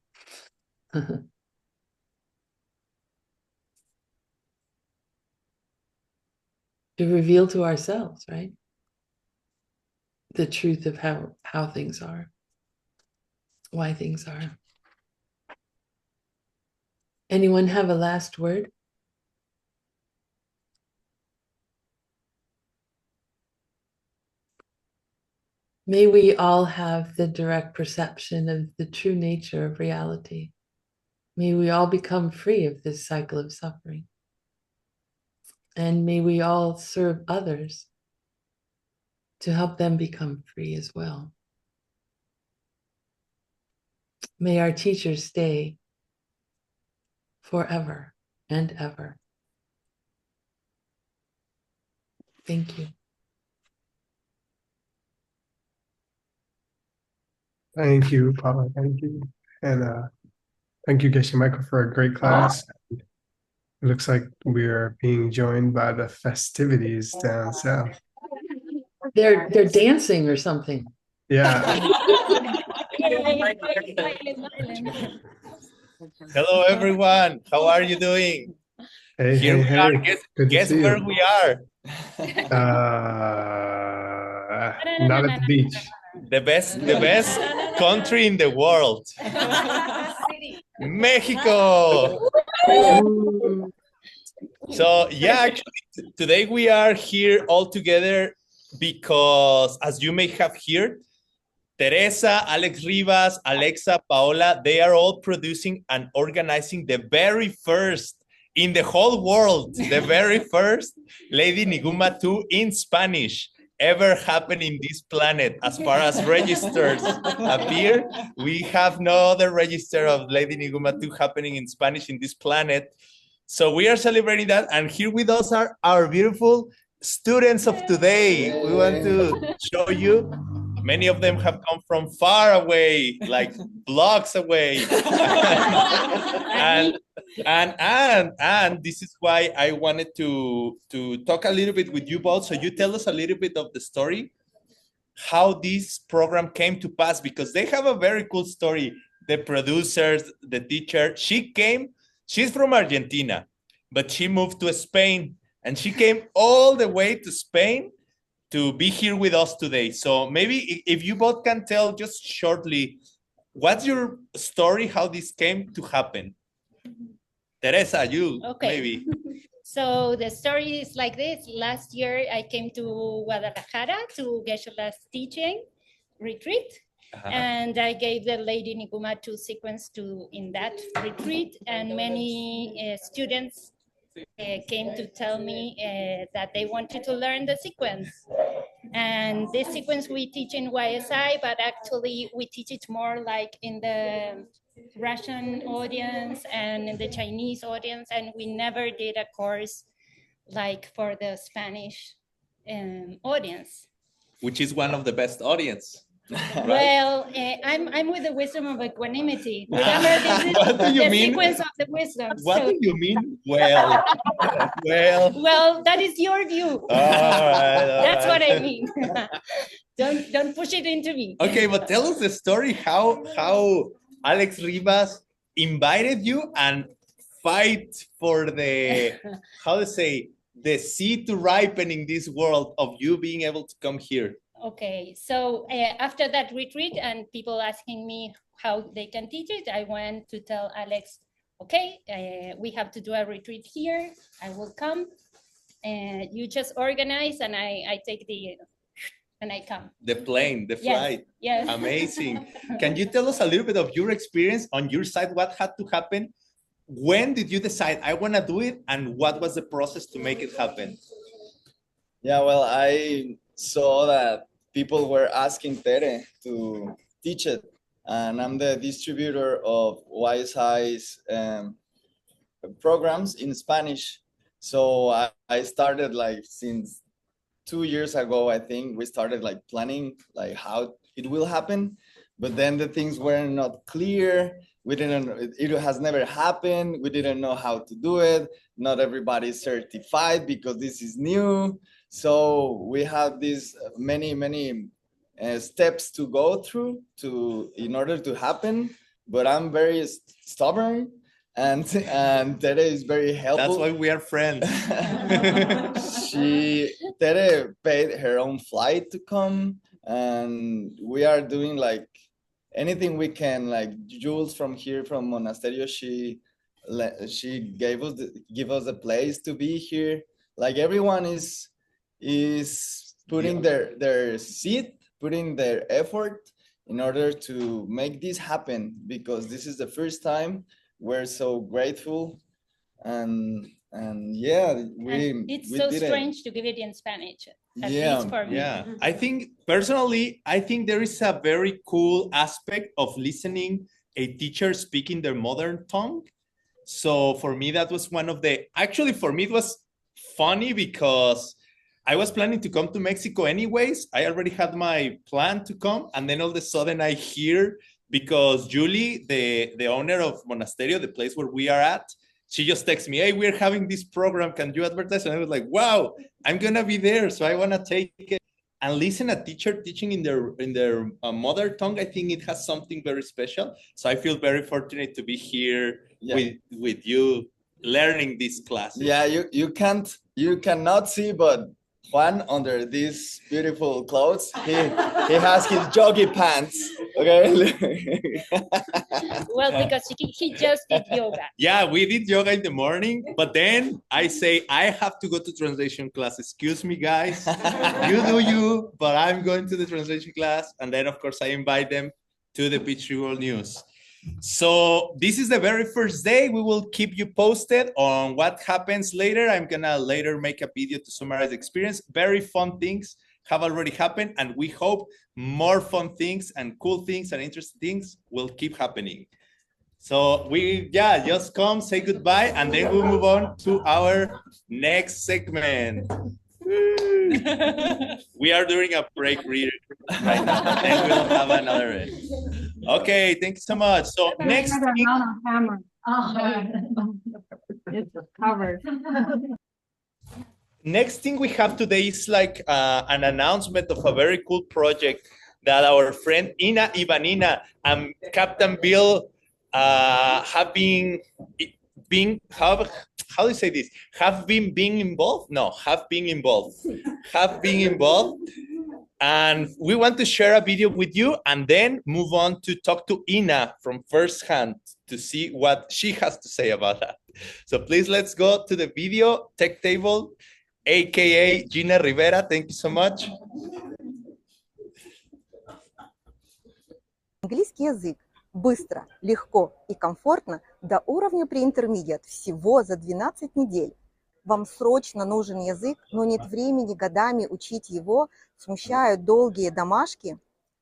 To reveal to ourselves, right? The truth of how things are, why things are. Anyone have a last word? May we all have the direct perception of the true nature of reality. May we all become free of this cycle of suffering. And may we all serve others to help them become free as well. May our teachers stay forever and ever. Thank you. Thank you, Paula. Thank you. And thank you, Geshe Michael, for a great class. It looks like we are being joined by the festivities down south. They're dancing or something. Yeah. Hello, everyone. How are you doing? Hey, Here hey, we are. hey. Good to Guess see where you. we are? Not at the beach. The best country in the world. Mexico. So yeah, actually, today we are here all together because, as you may have heard, Teresa, Alex Rivas, Alexa, Paola, they are all producing and organizing the very first in the whole world, the very first Lady Niguma 2 in Spanish ever happened in this planet. As far as registers appear, we have no other register of Lady Niguma 2 happening in Spanish in this planet. So we are celebrating that, and here with us are our beautiful students of today. We want to show you. Many of them have come from far away, like blocks away. and this is why I wanted to talk a little bit with you both. So you tell us a little bit of the story, how this program came to pass, because they have a very cool story. The producers, the teacher, she's from Argentina, but she moved to Spain, and she came all the way to Spain to be here with us today. So maybe if you both can tell just shortly, what's your story, how this came to happen? Teresa, you maybe. So the story is like this. Last year, I came to Guadalajara to Geshe-la's teaching retreat. And I gave the Lady Niguma 2 sequence in that retreat, and many students came to tell me that they wanted to learn the sequence. And this sequence we teach in YSI, but actually we teach it more like in the Russian audience and in the Chinese audience, and we never did a course like for the Spanish audience. Which is one of the best audience. Right? Well, I'm with the wisdom of equanimity. Remember, this is what do you the mean? sequence of the wisdom. What do you mean? Well, well, that is your view. All right. That's what I mean. Don't push it into me. Okay, but tell us the story how Alex Rivas invited you and fight for the how to say the seed to ripen in this world of you being able to come here. Okay, so after that retreat and people asking me how they can teach it, I went to tell Alex, okay, we have to do a retreat here. I will come, and you just organize, and I take and I come. The plane, the flight. Yes. Amazing. Can you tell us a little bit of your experience on your side? What had to happen? When did you decide I want to do it, and what was the process to make it happen? Yeah, well, I saw that people were asking Tere to teach it, and I'm the distributor of YSI's programs in Spanish. So I started like since 2 years ago, I think we started like planning like how it will happen, but then the things were not clear. We didn't, it has never happened. We didn't know how to do it. Not everybody is certified because this is new. So we have these many steps to go through in order to happen, but I'm very stubborn, and Tere is very helpful. That's why we are friends. Tere paid her own flight to come, and we are doing like anything we can. Like Jules from here from Monasterio, she gave us a place to be here. Like everyone is putting their seat, putting their effort in order to make this happen, because this is the first time. We're so grateful, and yeah, it's so strange to give it in Spanish, at least for me. Yeah, I think personally, there is a very cool aspect of listening a teacher speaking their mother tongue. So for me, that was one of the, actually for me, it was funny because I was planning to come to Mexico anyways. I already had my plan to come, and then all of a sudden I hear, because Julie, the owner of Monasterio, the place where we are at, she just texts me, hey, we're having this program, can you advertise? And I was like, wow, I'm gonna be there, so I wanna take it. And listen, a teacher teaching in their mother tongue, I think it has something very special. So I feel very fortunate to be here with you, learning these classes. Yeah, you cannot see, but Juan, under these beautiful clothes, he has his joggy pants. Okay. Well, because he just did yoga. Yeah, we did yoga in the morning, but then I say I have to go to translation class. Excuse me, guys. You do you, but I'm going to the translation class, and then of course I invite them to the P2 World News. So this is the very first day. We will keep you posted on what happens later. I'm gonna later make a video to summarize the experience. Very fun things have already happened, and we hope more fun things and cool things and interesting things will keep happening. So just come, say goodbye, and then we'll move on to our next segment. We are doing a break reader right now, and then we'll have another. Okay, thank you so much. So next thing, hammer. It's covered. Next thing we have today is like an announcement of a very cool project that our friend Ina Ivanina and Captain Bill have been how do you say this? Have been involved? No, have been involved. Have been involved. And we want to share a video with you and then move on to talk to Ina from first hand to see what she has to say about that. So please, let's go to the video. Tech Table, aka Gina Rivera. Thank you so much. Английский язык быстро, легко и комфортно до уровня pre-intermediate всего за 12 недель. Вам срочно нужен язык, но нет времени годами учить его, смущают долгие домашки.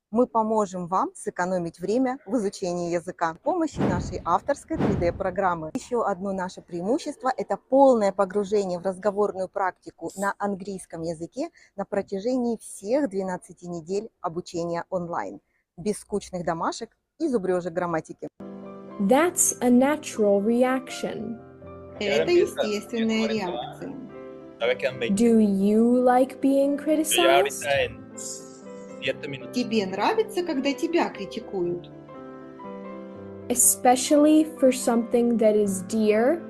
Мы поможем вам сэкономить время в изучении языка с помощью нашей авторской 3D-программы. Еще одно наше преимущество – это полное погружение в разговорную практику на английском языке на протяжении всех 12 недель обучения онлайн, без скучных домашек и зубрежек грамматики. That's a natural reaction. Это естественная реакция. Do you like being criticized? Тебе нравится, когда тебя критикуют? Especially for something that is dear?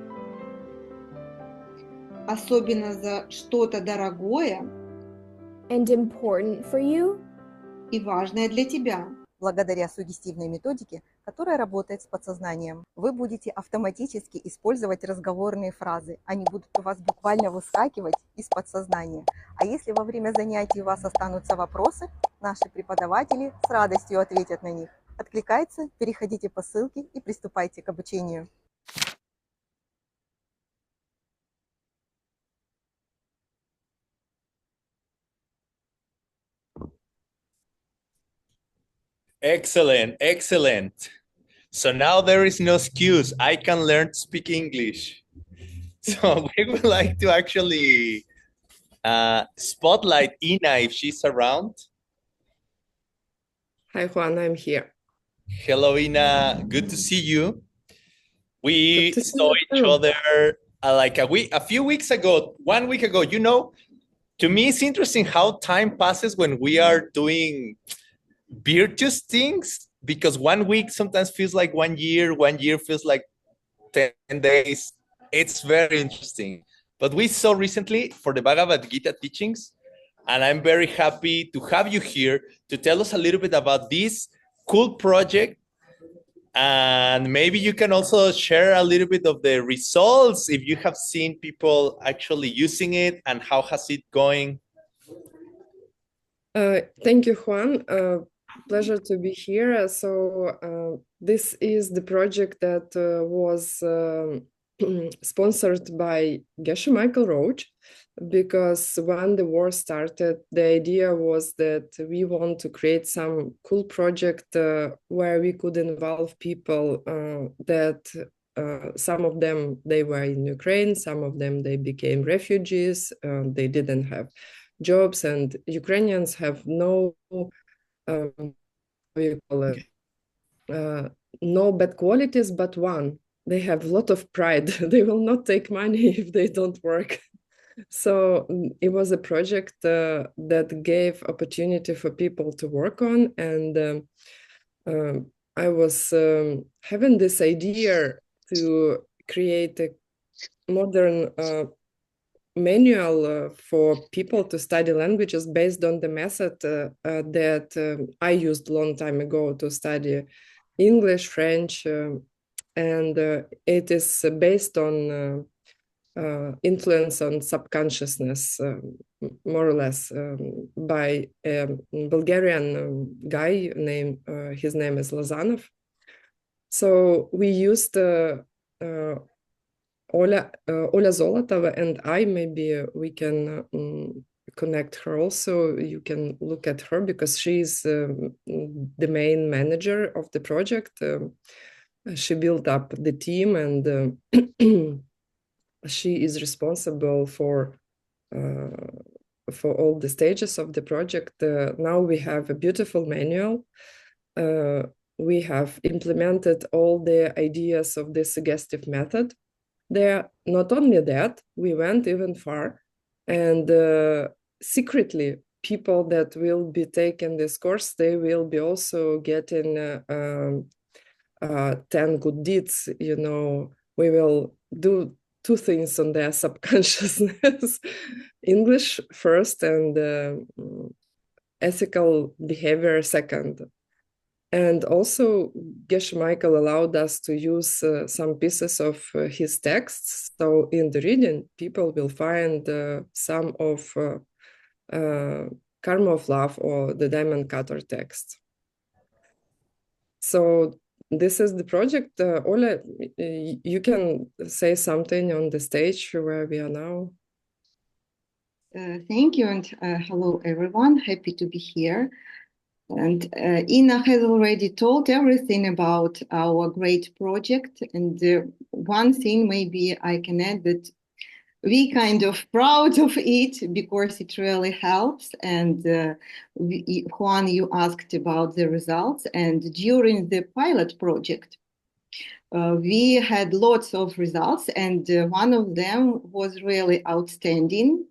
Особенно за что-то дорогое and important for you? И важное для тебя. Благодаря суггестивной методике, которая работает с подсознанием, вы будете автоматически использовать разговорные фразы. Они будут у вас буквально выскакивать из подсознания. А если во время занятий у вас останутся вопросы, наши преподаватели с радостью ответят на них. Откликается? Переходите по ссылке и приступайте к обучению. Excellent, excellent. So now there is no excuse. I can learn to speak English. So we would like to actually spotlight Ina if she's around. Hi, Juan, I'm here. Hello, Ina. Good to see you. We saw each other like a few weeks ago, 1 week ago. You know, to me, it's interesting how time passes when we are doing virtuous things, because 1 week sometimes feels like 1 year feels like 10 days. It's very interesting. But we saw recently for the Bhagavad Gita teachings, and I'm very happy to have you here to tell us a little bit about this cool project. And maybe you can also share a little bit of the results, if you have seen people actually using it, and how has it going? Thank you, Juan. Pleasure to be here. So this is the project that was sponsored by Geshe Michael Roach, because when the war started, the idea was that we want to create some cool project where we could involve people that some of them, they were in Ukraine, some of them, they became refugees, they didn't have jobs, and Ukrainians have no no bad qualities, but one, they have a lot of pride. They will not take money if they don't work. So it was a project that gave opportunity for people to work on, and I was having this idea to create a modern manual for people to study languages based on the method that I used a long time ago to study English, French, and it is based on influence on subconsciousness, more or less, by a Bulgarian guy named, his name is Lazanov. So we used Ola Zolotova and I, maybe we can connect her also. You can look at her because she's the main manager of the project. She built up the team, and she is responsible for all the stages of the project. Now we have a beautiful manual. We have implemented all the ideas of the suggestive method there. Not only that, we went even far, and secretly, people that will be taking this course, they will be also getting 10 good deeds. You know, we will do 2 things on their subconsciousness: English first, and ethical behavior second. And also, Geshe Michael allowed us to use some pieces of his texts. So in the reading, people will find some of Karma of Love or the Diamond Cutter text. So this is the project. Ola, you can say something on the stage where we are now. Thank you, and hello everyone. Happy to be here. And Ina has already told everything about our great project. And one thing maybe I can add, that we kind of proud of it because it really helps. And Juan, you asked about the results. And during the pilot project, we had lots of results, and one of them was really outstanding.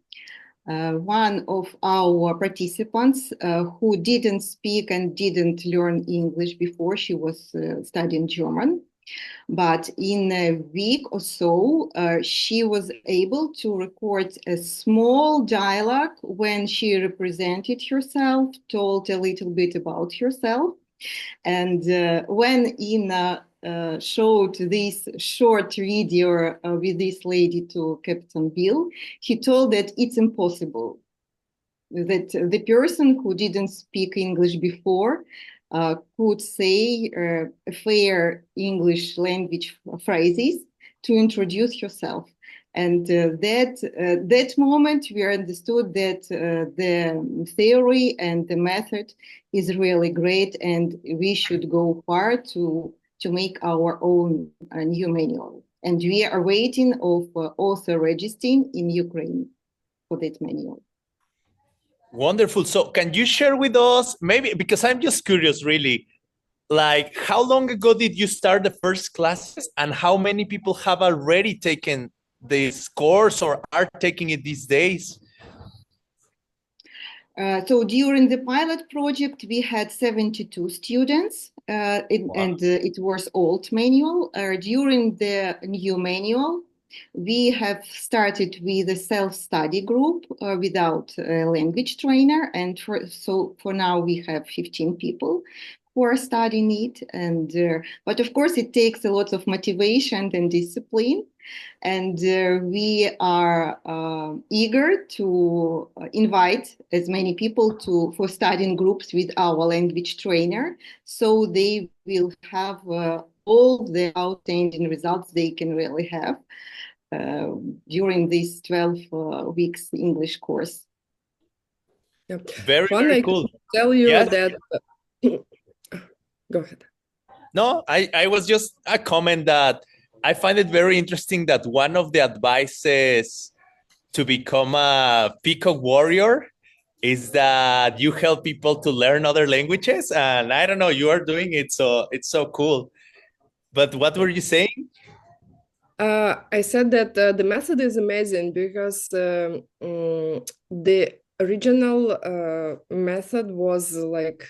One of our participants who didn't speak and didn't learn English before, she was studying German, but in a week or so, she was able to record a small dialogue when she represented herself, told a little bit about herself. And when Ina showed this short video with this lady to Captain Bill, he told that it's impossible, that the person who didn't speak English before could say fair English language phrases to introduce herself. And that moment we understood that the theory and the method is really great, and we should go far to make our own new manual. And we are waiting of author registering in Ukraine for that manual. Wonderful. So can you share with us, maybe, because I'm just curious really, like how long ago did you start the first classes, and how many people have already taken this course or are taking it these days? So during the pilot project, we had 72 students, and it was old manual. During the new manual, we have started with a self-study group without a language trainer, and for now we have 15 people who are studying it. And but of course, it takes a lot of motivation and discipline. And we are eager to invite as many people for studying groups with our language trainer, so they will have all the outstanding results they can really have during this 12 weeks English course. Yeah. Very, Juan, very I cool. can tell you Yes? that. Go ahead. No, I was just a comment that I find it very interesting that one of the advices to become a peacock warrior is that you help people to learn other languages. And I don't know, you are doing it, so it's so cool. But what were you saying? I said that the method is amazing because the original method was like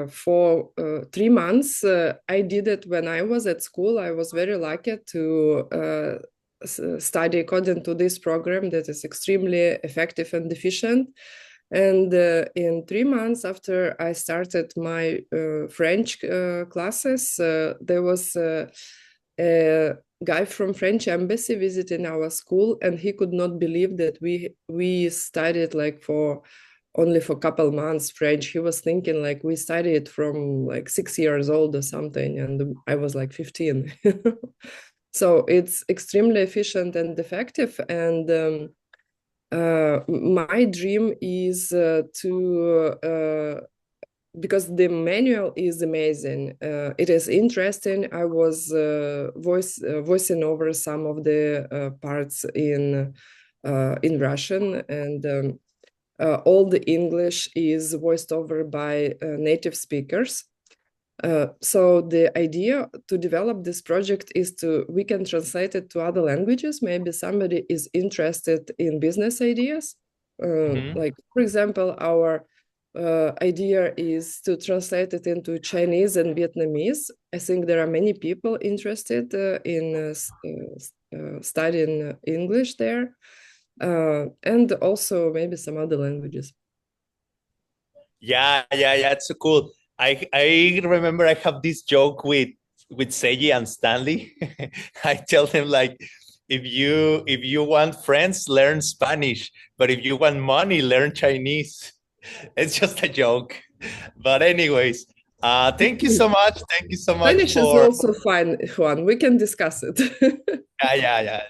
for 3 months. I did it when I was at school. I was very lucky to study according to this program that is extremely effective and efficient. And in 3 months after I started my French classes, there was a guy from French embassy visiting our school, and he could not believe that we studied like only for a couple months French. He was thinking like we studied from like 6 years old or something, and I was like 15. So it's extremely efficient and effective. And my dream is to because the manual is amazing. It is interesting. I was voicing over some of the parts in Russian, and all the English is voiced over by native speakers. So the idea to develop this project is we can translate it to other languages. Maybe somebody is interested in business ideas. Like, for example, our idea is to translate it into Chinese and Vietnamese. I think there are many people interested in studying English there, and also maybe some other languages. Yeah, it's so cool. I remember I have this joke with Seiji and Stanley. I tell them like, if you want friends, learn Spanish, but if you want money, learn Chinese. It's just a joke. But anyways, thank you so much. Thank you so much. Spanish is also fine, Juan. We can discuss it. Yeah.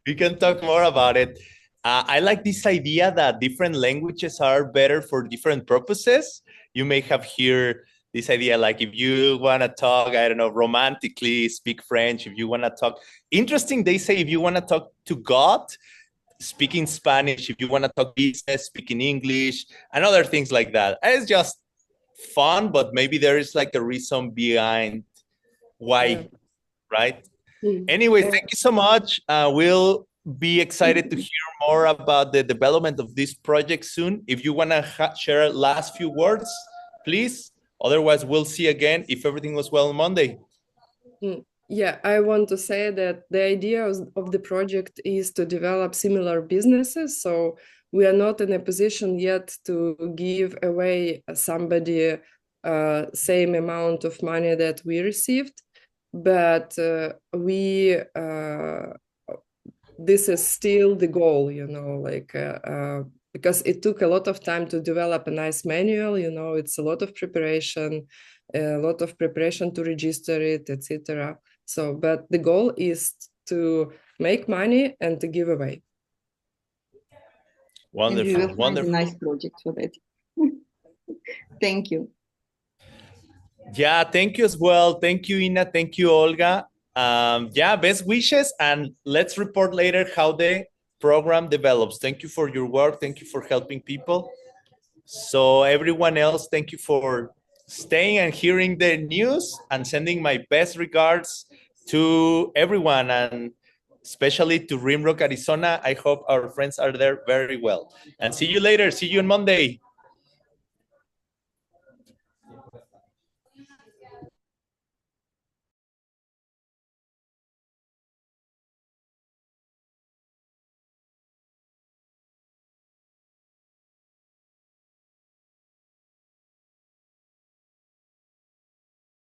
We can talk more about it. I like this idea that different languages are better for different purposes. You may have heard this idea, like if you want to talk, I don't know, romantically, speak French. If you want to talk, interesting, they say if you want to talk to God, speaking Spanish. If you want to talk business, speaking English, and other things like that. It's just fun, but maybe there is like a reason behind why, right? Anyway, thank you so much. We'll be excited to hear more about the development of this project soon. If you want to share last few words, please. Otherwise, we'll see again if everything was well on Monday. Yeah, I want to say that the idea of the project is to develop similar businesses. So we are not in a position yet to give away somebody same amount of money that we received, but this is still the goal, like because it took a lot of time to develop a nice manual. It's a lot of preparation to register it, etc. So, but the goal is to make money and to give away. Wonderful, and we will wonderful. Find a nice project for that. Thank you. Yeah, thank you as well. Thank you, Ina. Thank you, Olga. Yeah, best wishes, and let's report later how the program develops. Thank you for your work. Thank you for helping people. So everyone else, thank you for staying and hearing the news, and sending my best regards to everyone, and especially to Rimrock, Arizona. I hope our friends are there very well. And see you later. See you on Monday.